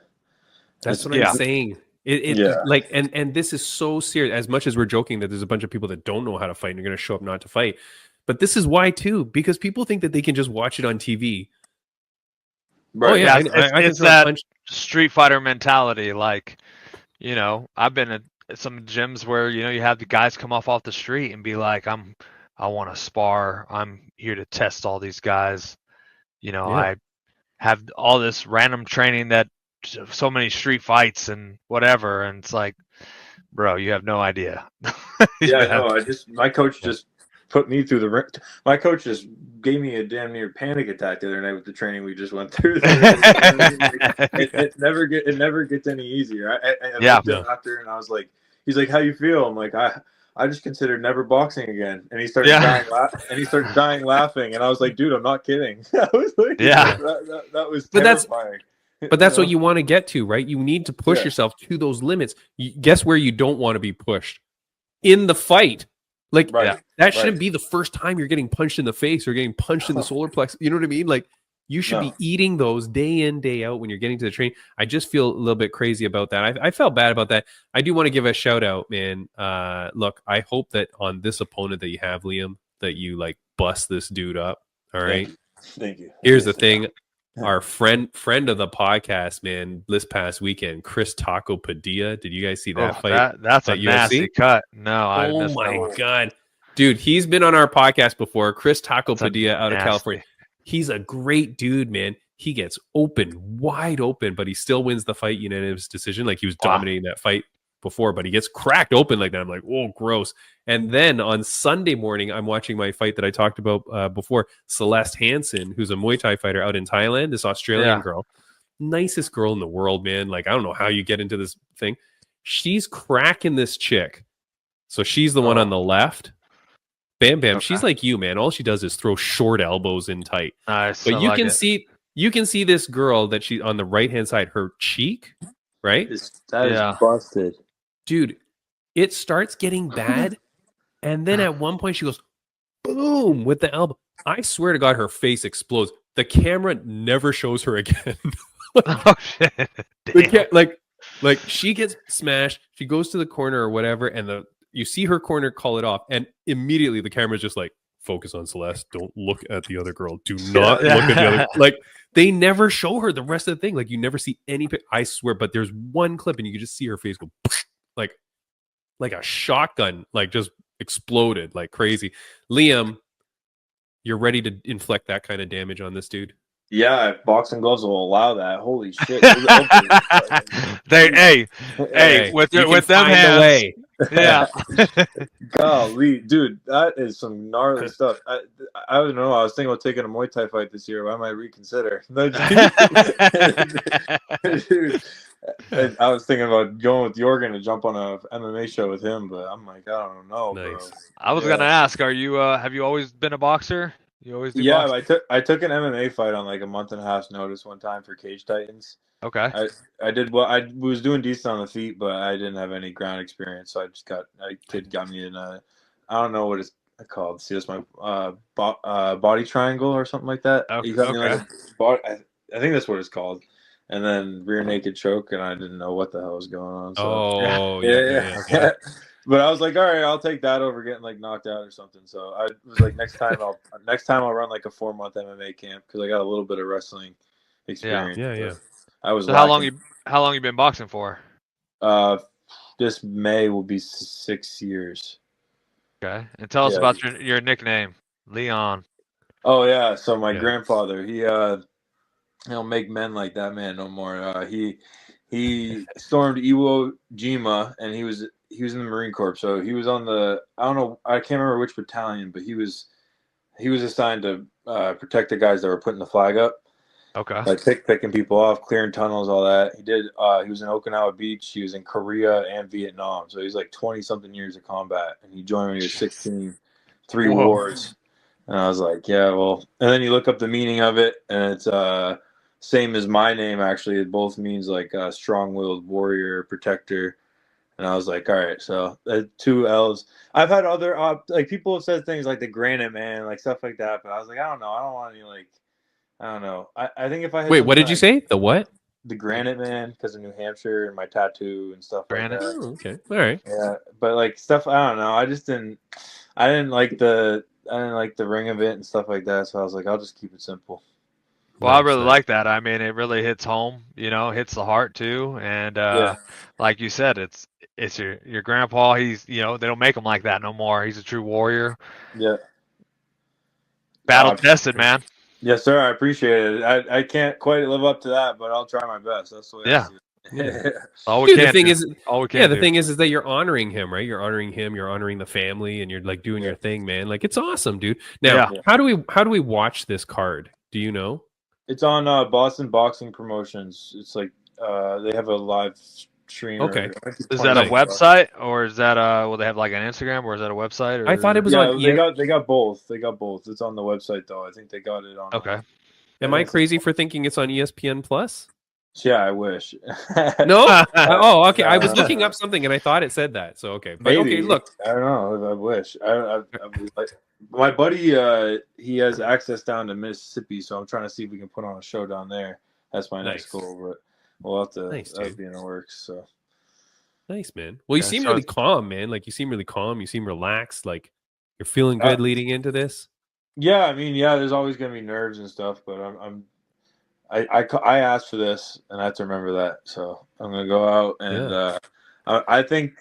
That's what I'm saying. Like, and this is so serious. As much as we're joking that there's a bunch of people that don't know how to fight and are going to show up not to fight, but this is why too, because people think that they can just watch it on TV.
Right.
Oh yeah, it's that Street Fighter mentality. Like, you know, I've been at some gyms where, you know, you have the guys come off the street and be like, I want to spar. I'm here to test all these guys. You know, I have all this random training that so many street fights and whatever, and it's like, bro, you have no idea.
My coach just put me through the ring. My coach just gave me a damn near panic attack the other night with the training we just went through. It never gets any easier. I looked at him after, and I was like, he's like, how you feel? I'm like, I just considered never boxing again. And he started dying laughing. And I was like, dude, I'm not kidding. I was like, that was terrifying.
But that's what you want to get to, right? You need to push yourself to those limits. Guess where you don't want to be pushed? In the fight. Like, that shouldn't be the first time you're getting punched in the face or getting punched in the solar plexus. You know what I mean? Like, you should be eating those day in, day out when you're getting to the train. I just feel a little bit crazy about that. I felt bad about that. I do want to give a shout out, man. Look, I hope that on this opponent that you have, Liam, that you like bust this dude up. All right.
Thank you.
Here's the thing. Our friend of the podcast, man, this past weekend, Chris Taco Padilla. Did you guys see that fight?
That's a nasty cut. No,
oh my God. Dude, he's been on our podcast before. Chris Taco Padilla out of California. He's a great dude, man. He gets wide open, but he still wins the fight unanimous decision. Like, he was dominating that fight before, but he gets cracked open like that. I'm like, oh, gross. And then on Sunday morning, I'm watching my fight that I talked about before, Celeste Hansen, who's a Muay Thai fighter out in Thailand, this Australian girl. Nicest girl in the world, man. Like, I don't know how you get into this thing. She's cracking this chick. So she's the one on the left. Bam, bam. Okay. She's like you, man. All she does is throw short elbows in tight.
Nice.
But you can see this girl that she on the right-hand side, her cheek, right?
That is busted.
Dude, it starts getting bad. And then at one point she goes, boom, with the elbow. I swear to God, her face explodes. The camera never shows her again.
Oh, shit.
Like she gets smashed. She goes to the corner or whatever. And you see her corner call it off. And immediately the camera's just like, focus on Celeste. Don't look at the other girl. Do not look at the other. Like, they never show her the rest of the thing. Like, you never see any. I swear, but there's one clip and you can just see her face go like a shotgun, like just exploded like crazy. Liam, you're ready to inflict that kind of damage on this dude?
Yeah, if boxing gloves will allow that. Holy shit!
With them hands. Yeah.
Golly, dude, that is some gnarly stuff. I don't know. I was thinking about taking a Muay Thai fight this year. Why might I reconsider? No, dude. I was thinking about going with Jorgen to jump on a MMA show with him, but I'm like, I don't know, bro.
I was gonna ask, are you? Have you always been a boxer? You always do boxing?
I took an MMA fight on like a month and a half's notice one time for Cage Titans.
Okay.
I did well. I was doing decent on the feet, but I didn't have any ground experience, so kid got me in a. I don't know what it called? See, that's my body triangle or something like that.
Okay.
You got me like a body. I think that's what it's called. And then rear naked choke, and I didn't know what the hell was going on. So
Oh,
yeah.
Okay.
But I was like, all right, I'll take that over getting like knocked out or something. So I was like, next time I'll run like a 4-month MMA camp because I got a little bit of wrestling experience.
Yeah.
I was
So
lacking.
how long you been boxing for?
This May will be 6 years.
Okay. And tell us
Yeah.
about your nickname, Leon.
Oh yeah. So my
Yeah.
grandfather, he don't make men like that man no more. He stormed Iwo Jima, and he was in the Marine Corps. So he was on the, I don't know, I can't remember which battalion, but he was assigned to protect the guys that were putting the flag up,
Okay.
like picking people off, clearing tunnels, all that. He did. He was in Okinawa Beach. He was in Korea and Vietnam. So he's like 20-something years of combat, and he joined when he was 16, 3
Whoa.
wars. And I was like, yeah, well. And then you look up the meaning of it, and it's same as my name, actually. It both means like strong-willed warrior, protector. And I was like, all right, so 2 L's. I've had other, like, people have said things like the Granite Man, like stuff like that. But I was like, I don't know. I don't want any, like, I don't know. I think if I had
Wait, what
something
did you say? The what?
the Granite Man, because of New Hampshire and my tattoo and stuff
Granite?
like that.
Oh, okay. All right.
Yeah, but like stuff, I don't know. I didn't like the ring of it and stuff like that. So I was like, I'll just keep it simple.
Well, I
Nice,
really
nice.
like that. I mean, it really hits home, hits the heart too. And
Yeah.
like you said, it's your grandpa. He's, they don't make him like that no more. He's a true warrior.
Yeah.
Battle tested, man.
Yes, sir. I appreciate it. I can't quite live up to that, but I'll try my best. That's the way I see it.
Yeah.
All we
Dude,
can
the thing
do.
is,
All we can
yeah, the
do.
thing is that you're honoring him, right? You're honoring him. You're honoring the family, and you're like doing your thing, man. Like it's awesome, dude. Now,
Yeah.
how do we watch this card? Do you know?
It's on Boston Boxing Promotions. It's like they have a live stream.
Okay.
Is that a
Nice.
website, or is that will they have like an Instagram, or is that a website? Or...
I thought it was
Yeah,
on.
they got both. They got both. It's on the website though. I think they got it on.
Okay.
Am I crazy for thinking it's on ESPN Plus?
Yeah, I wish.
No. Oh, okay. I was looking up something and I thought it said that. So okay, but
Maybe.
okay. Look,
I don't know. I wish. I was like, my buddy, he has access down to Mississippi, so I'm trying to see if we can put on a show down there. That's my next
Nice.
goal, but we'll have to.
Nice,
that'll
dude.
be in the works. So
nice, man. Well, you
Yeah,
seem
so
really
it's-
calm, man. Like you seem really calm. You seem relaxed. Like you're feeling good leading into this.
yeah, I mean, yeah, there's always gonna be nerves and stuff, but I asked for this, and I have to remember that. So I'm gonna go out, and I think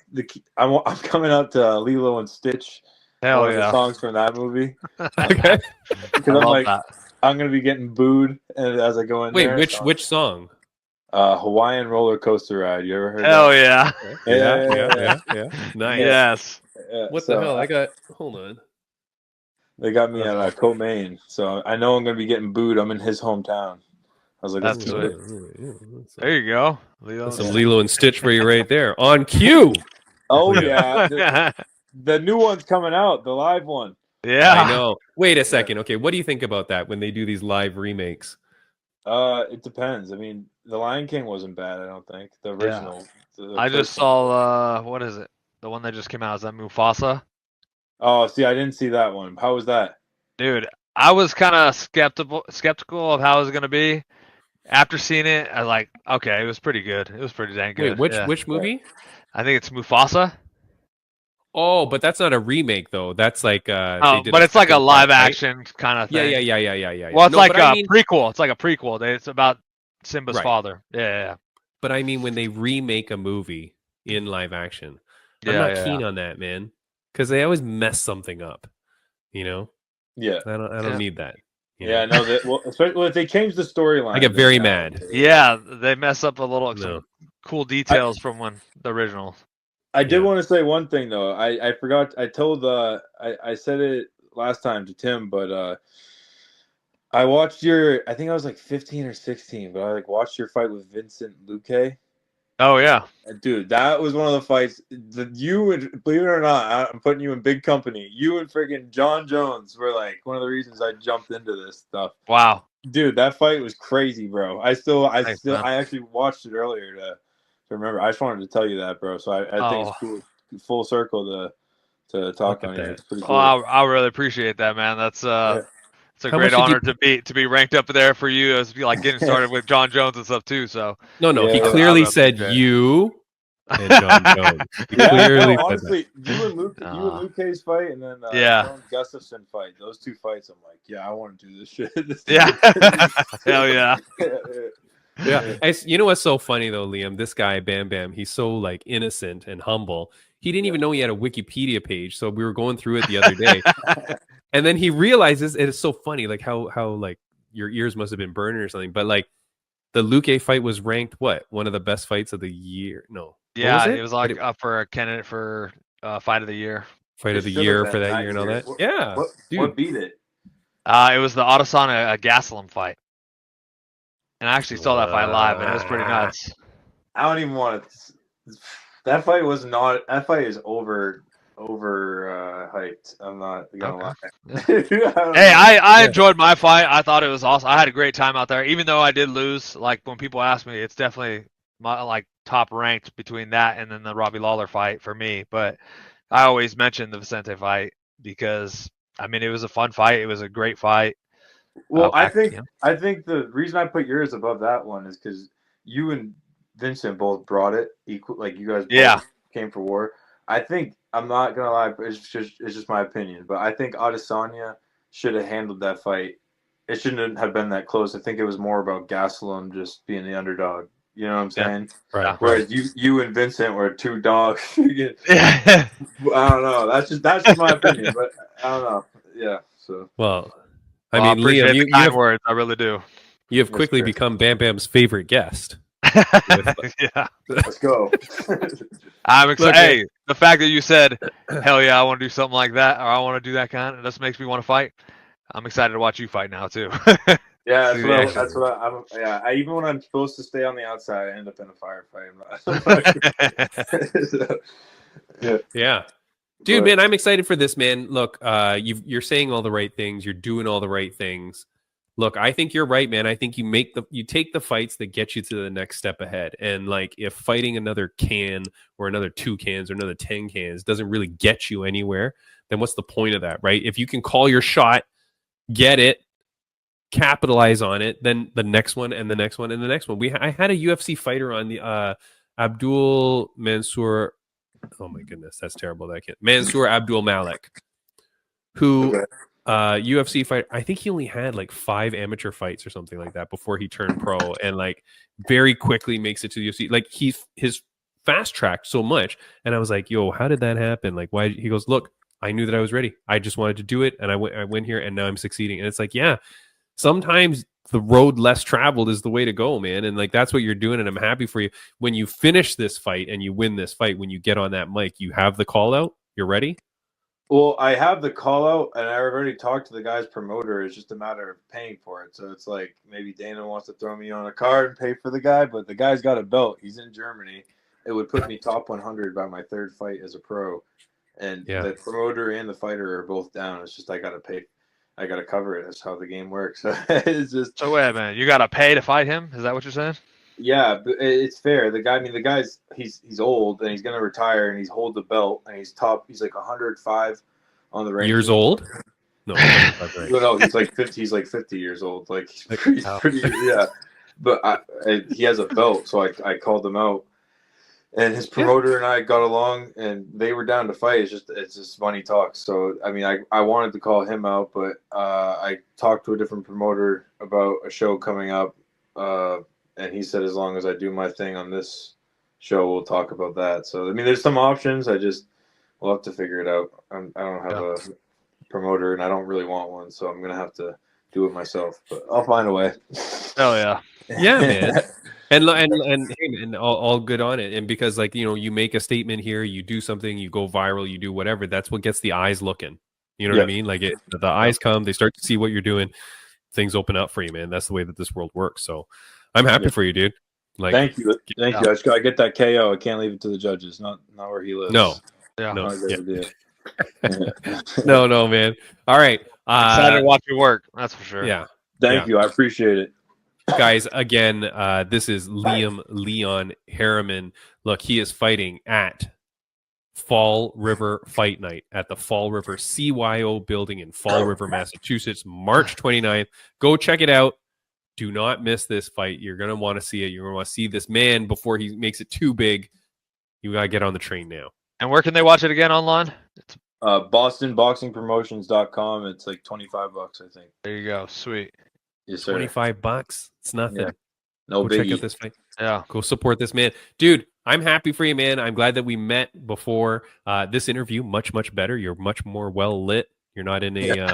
I'm coming out to Lilo and Stitch.
Hell
one of the
yeah.
songs from that movie.
Okay.
Because
I
I'm
love
like,
that.
I'm gonna be getting booed, and as I go in
Wait,
there.
which song?
Hawaiian Roller Coaster Ride. You ever heard?
Hell
that?
yeah.
Yeah. Nice.
Yes.
Yeah,
What
so
the hell? Hold on.
They got me at Co-Main, so I know I'm gonna be getting booed. I'm in his hometown. I was like,
That's
let's do it.
There you go. Leo.
That's some Lilo and Stitch for you right there. On cue.
Oh
Yeah.
yeah, the new one's coming out, the live one.
Yeah.
I know. Wait a second. Okay, what do you think about that when they do these live remakes?
It depends. I mean, The Lion King wasn't bad. I don't think the original. The
I just
first one.
saw what is it? The one that just came out. Is that Mufasa?
Oh, see, I didn't see that one. How was that?
Dude, I was kind of skeptical of how it was gonna be. After seeing it, I was like, okay, it was pretty good. It was pretty dang good.
Wait,
yeah.
which movie?
I think it's Mufasa.
Oh, but that's not a remake though. That's like
Oh,
they did
but
a
it's like a
second
live
part, right?
action kind of thing.
Yeah.
Well, it's
No,
like
but
a
I mean,
prequel. It's like a prequel. It's about Simba's
Right.
father. Yeah.
but I mean when they remake a movie in live action, I'm
Yeah,
not
yeah.
keen on that, man, because they always mess something up. You know,
Yeah,
I don't
Yeah.
need that. you
yeah.
know?
No, that well, especially if they change the storyline.
I get very mad.
Yeah, they mess up a little
No.
some cool details from when the original.
I did
Yeah.
want to say one thing though. I forgot. I told I said it last time to Tim, but I watched your. I think I was like 15 or 16, but I like watched your fight with Vincent Luque.
Oh yeah.
Dude, that was one of the fights that you would, believe it or not, I'm putting you in big company. You and friggin' John Jones were like one of the reasons I jumped into this stuff.
Wow.
Dude, that fight was crazy, bro. I
Thanks, man.
actually watched it earlier to remember. I just wanted to tell you that, bro. So I think it's cool, full circle to talk
Look at
on here.
that.
It's pretty
Oh,
cool.
I really appreciate that, man. That's it's a
How
great
much did
honor to be ranked up there for you as like getting started with John Jones and stuff too. So
No, he
Yeah.
clearly
I
said
appreciate it.
you and John Jones. He
Yeah,
clearly
no,
said that.
honestly, you and Luke's fight, and then
Yeah.
Jones Gustafson fight. Those two fights, I'm like, yeah, I want to do this shit.
Yeah. Hell yeah.
Yeah. You know what's so funny though, Liam? This guy, Bam Bam, he's so like innocent and humble. He didn't even know he had a Wikipedia page. So we were going through it the other day. And then he realizes, and it's so funny, like how like your ears must have been burning or something. But like the Luke fight was ranked what? One of the best fights of the year. No.
Yeah,
What was
it was like up for a candidate for fight of the year.
Fight of
It
the
should have
year
been
for that year and all
year.
that. Yeah.
What beat it?
It was the Adesanya Gastelum fight. And I actually saw that fight live, and it was pretty nuts.
I don't even want to. That fight was not. That fight is over hyped. I'm not gonna lie.
Hey, I enjoyed my fight. I thought it was awesome. I had a great time out there, even though I did lose. Like when people ask me, it's definitely my like top ranked between that and then the Robbie Lawler fight for me. But I always mention the Vicente fight because I mean it was a fun fight. It was a great fight.
Well, I think the reason I put yours above that one is because you and Vincent both brought it equal. Like you guys both came for war. I think I'm not gonna lie, it's just my opinion, but I think Adesanya should have handled that fight. It shouldn't have been that close. I think it was more about Gastelum just being the underdog. You know what I'm saying?
Right.
Whereas you and Vincent were two dogs. I don't know. That's just my opinion, but I don't know. Yeah. So.
Well,
I
mean,
appreciate
Liam,
the kind words. I really do.
You have quickly become Bam Bam's favorite guest.
Yeah.
Let's go.
I'm excited.
Look,
hey, the fact that you said, hell yeah, I want to do something like that, or I want to do that kind, it just makes me want to fight. I'm excited to watch you fight now, too.
Yeah, that's what I'm. Yeah, even when I'm supposed to stay on the outside, I end up in a firefight.
Yeah. Dude, man, I'm excited for this, man. Look, you're saying all the right things. You're doing all the right things. Look, I think you're right, man. I think you take the fights that get you to the next step ahead. And like, if fighting another can or another 2 cans or another 10 cans doesn't really get you anywhere, then what's the point of that, right? If you can call your shot, get it, capitalize on it, then the next one and the next one and the next one. I had a UFC fighter on the Abdul Mansour. Oh my goodness, that's terrible. That kid, Mansour Abdul Malik, who UFC fight. I think he only had like 5 amateur fights or something like that before he turned pro, and like very quickly makes it to the UFC. Like his fast tracked so much, and I was like, "Yo, how did that happen? Like, why?" He goes, "Look, I knew that I was ready. I just wanted to do it, and I went here, and now I'm succeeding." And it's like, yeah, sometimes the road less traveled is the way to go, man. And like, that's what you're doing. And I'm happy for you. When you finish this fight and you win this fight, when you get on that mic, you have the call out. You're ready.
Well, I have the call out, and I already talked to the guy's promoter. It's just a matter of paying for it. So it's like maybe Dana wants to throw me on a card and pay for the guy, but the guy's got a belt. He's in Germany. It would put me top 100 by my 3rd fight as a pro. And the promoter and the fighter are both down. It's just I got to pay. I got to cover it. That's how the game works. It's just.
So wait a minute. You got to pay to fight him? Is that what you're saying?
Yeah, but it's fair. The guy's he's old and he's gonna retire and he's hold the belt and he's top. He's like 105 on the ranking.
Years old? No,
no, he's like 50. He's like 50 years old. Like he's pretty yeah. But he has a belt, so I called him out. And his promoter and I got along, and they were down to fight. It's just money talks. So I mean, I wanted to call him out, but I talked to a different promoter about a show coming up, and he said as long as I do my thing on this show, we'll talk about that. So I mean, there's some options. We'll have to figure it out. I don't have a promoter, and I don't really want one, so I'm gonna have to do it myself. But I'll find a way.
Oh yeah,
yeah, man. And all good on it. And because like, you know, you make a statement here, you do something, you go viral, you do whatever, that's what gets the eyes looking. You know what I mean? Like the eyes come, they start to see what you're doing, things open up for you, man. That's the way that this world works. So I'm happy for you, dude. Like,
thank you. I just gotta get that KO. I can't leave it to the judges. Not where he lives.
No. No, man. All right.
Excited to watch you work. That's for sure.
Yeah.
Thank you. I appreciate it.
Guys, again, this is Leon Harriman. Look, he is fighting at Fall River Fight Night at the Fall River CYO building in Fall River, Massachusetts, March 29th. Go check it out. Do not miss this fight. You're going to want to see it. You're going to want to see this man before he makes it too big. You got to get on the train now.
And where can they watch it again online? It's
BostonBoxingPromotions.com. It's like $25, I think.
There you go. Sweet.
Yes, sir.
$25. It's nothing.
Yeah. No
Go check
biggie.
out this fight.
Yeah.
Go support this man. Dude, I'm happy for you, man. I'm glad that we met before this interview. Much, much better. You're much more well lit. You're not in a you're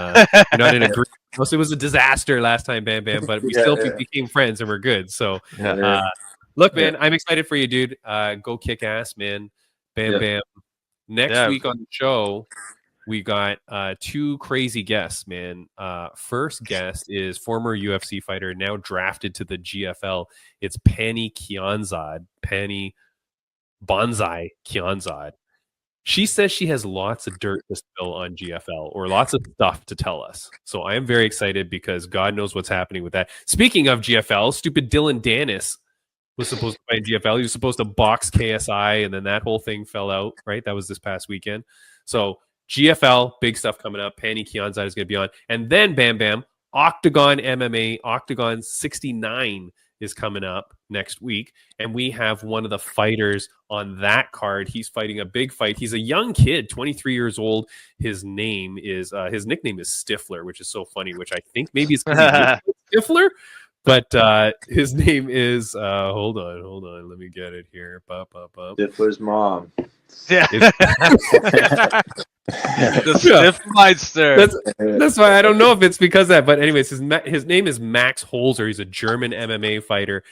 not in a group. It was a disaster last time, Bam Bam, but we still became friends and we're good. So look, man, I'm excited for you, dude. Go kick ass, man. Bam Bam. Next week on the show, we got two crazy guests, man. First guest is former UFC fighter, now drafted to the GFL. It's Pani Bonsai Kianzad. She says she has lots of dirt to spill on GFL or lots of stuff to tell us. So I am very excited because God knows what's happening with that. Speaking of GFL, stupid Dylan Dennis was supposed to fight GFL. He was supposed to box KSI, and then that whole thing fell out, right? That was this past weekend. So GFL, big stuff coming up. Pani Kianzad is going to be on. And then, Bam Bam, Octagon MMA, Octagon 69 is coming up next week. And we have one of the fighters on that card. He's fighting a big fight. He's a young kid, 23 years old. His nickname is Stifler, which is so funny, which I think maybe it's Stifler. But his name is hold on, let me get it here.
Stifler's mom.
Yeah. The Stiffmeister.
That's why I don't know if it's because of that. But anyways, his name is Max Holzer. He's a German MMA fighter.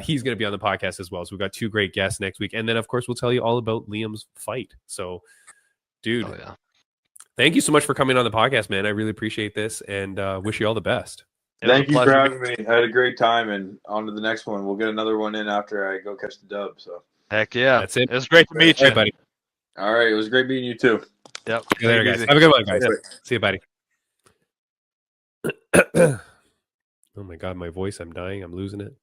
He's going to be on the podcast as well. So we've got two great guests next week. And then, of course, we'll tell you all about Liam's fight. So, dude, thank you so much for coming on the podcast, man. I really appreciate this and wish you all the best.
Thank you for having me. I had a great time, and on to the next one. We'll get another one in after I go catch the dub. So,
heck yeah,
that's it.
It was great to meet you,
buddy.
All right, it was great meeting you too.
Yep.
See you later, guys. Have a good one, guys. See you, buddy. Oh my God, my voice! I'm dying. I'm losing it.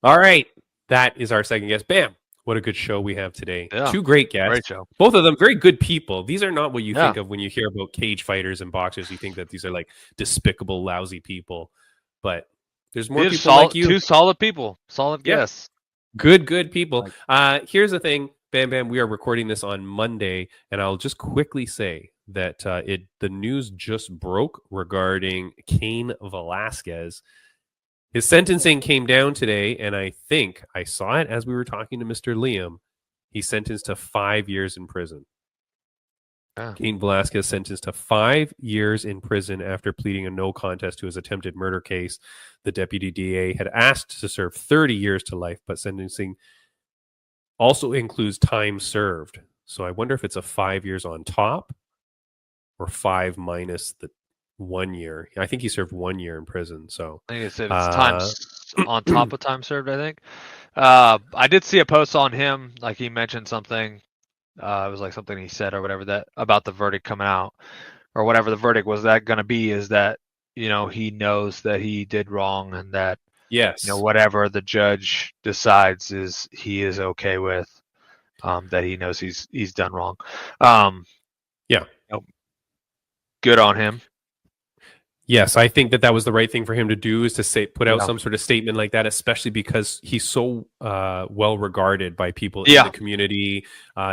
All right, that is our second guest. Bam. What a good show we have today.
Yeah.
Two great guests.
Great show.
Both of them very good people. These are not what you think of when you hear about cage fighters and boxers. You think that these are like despicable, lousy people. But there's more people like you.
Two solid people. Solid guests.
Good people. Here's the thing, Bam Bam. We are recording this on Monday, and I'll just quickly say that the news just broke regarding Cain Velasquez. His sentencing came down today, and I think I saw it as we were talking to Mr. Liam. He's sentenced to 5 years in prison. Cain Velasquez sentenced to 5 years in prison after pleading a no contest to his attempted murder case. The deputy DA had asked to serve 30 years to life, but sentencing also includes time served. So I wonder if it's a 5 years on top or 5 minus the 1 year. I think he served 1 year in prison. So
I think it's time on top of time served. I think I did see a post on him, like he mentioned something. It was like something he said or whatever that about the verdict coming out or whatever the verdict was that going to be is that he knows that he did wrong and that whatever the judge decides he is okay with, that he knows he's done wrong. Good on him.
Yes, I think that was the right thing for him to do is to put out some sort of statement like that, especially because he's so well regarded by people in the community,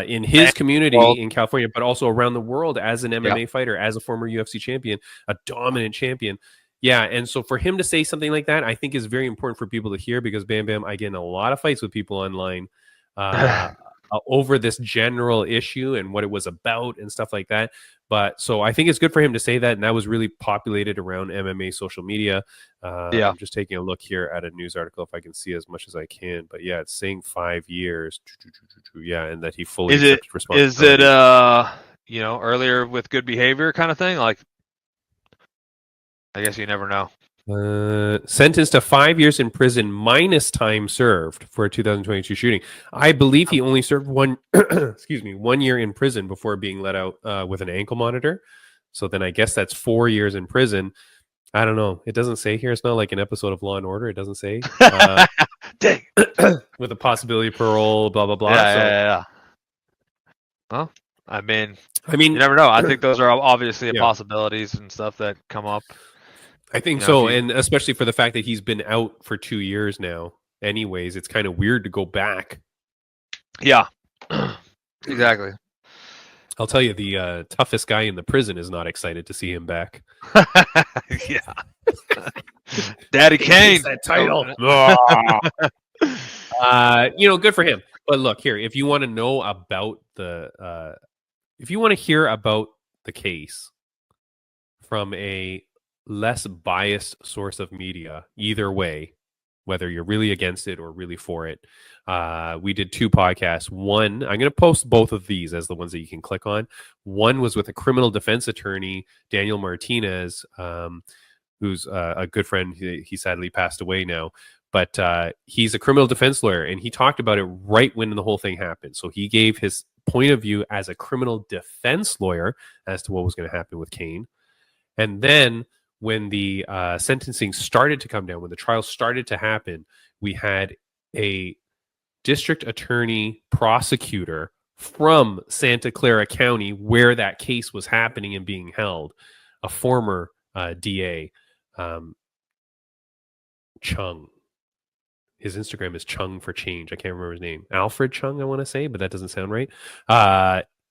in his community in California, but also around the world as an MMA fighter, as a former UFC champion, a dominant champion. Yeah, and so for him to say something like that, I think is very important for people to hear because Bam Bam, I get in a lot of fights with people online over this general issue and what it was about and stuff like that. But so I think it's good for him to say that. And that was really populated around MMA social media. I'm just taking a look here at a news article if I can see as much as I can. But yeah, it's saying 5 years. Yeah, and that he fully accepts responsibility.
Is it, earlier with good behavior kind of thing? Like, I guess you never know.
Sentenced to 5 years in prison minus time served for a 2022 shooting. I believe he only served 1 year in prison before being let out with an ankle monitor. So then I guess that's 4 years in prison. I don't know. It doesn't say here. It's not like an episode of Law and Order. It doesn't say.
Dig.
with a possibility of parole, blah blah blah.
Yeah. Well, I mean,
I mean,
you never know. I think those are obviously
Yeah.
possibilities and stuff that come up.
I think
You know,
so,
if you-
and especially for the fact that he's been out for 2 years now. Anyways, it's kind of weird to go back.
Yeah, exactly.
I'll tell you, the toughest guy in the prison is not excited to see him back.
Yeah. Daddy Kane.
that title. Good for him. But look here, if you want to know about if you want to hear about the case from a less biased source of media, either way, whether you're really against it or really for it, we did 2 podcasts. One, I'm going to post both of these as the ones that you can click on. One was with a criminal defense attorney, Daniel Martinez, who's a good friend. He sadly passed away now, but he's a criminal defense lawyer, and he talked about it right when the whole thing happened. So he gave his point of view as a criminal defense lawyer as to what was going to happen with Kane. And then when the sentencing started to come down, when the trial started to happen, we had a district attorney prosecutor from Santa Clara County, where that case was happening and being held, a former DA, Chung. His Instagram is Chung for Change. I can't remember his name. Alfred Chung, I want to say, but that doesn't sound right.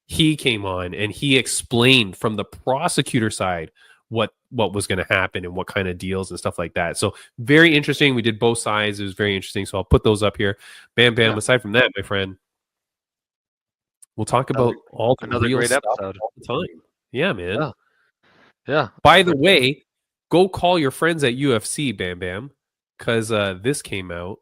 He came on and he explained from the prosecutor side what was going to happen and what kind of deals and stuff like that. So very interesting. We did both sides. It was very interesting. So I'll put those up here. Bam, bam. Yeah. Aside from that, my friend, we'll talk about all the real
great
stuff
episode
all the time. Yeah, man.
Yeah.
By the way, go call your friends at UFC, Bam Bam, because this came out.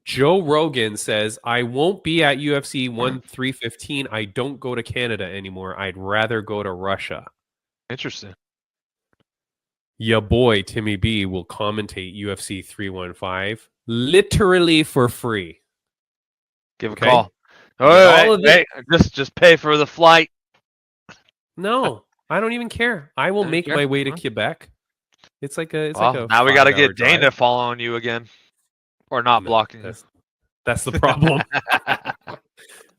Joe Rogan says, I won't be at UFC 315. I don't go to Canada anymore. I'd rather go to Russia.
Interesting.
Your boy, Timmy B, will commentate UFC 315 literally for free.
Give a call. Oh, just pay for the flight.
No, I don't even care. I will make my way to Quebec. It's like a
now we got to get Dana following you again. Or not blocking you.
That's the problem.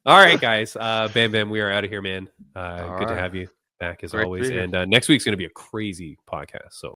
All right, guys. Bam Bam, we are out of here, man. Good to have you back as always. And next week's going to be a crazy podcast. So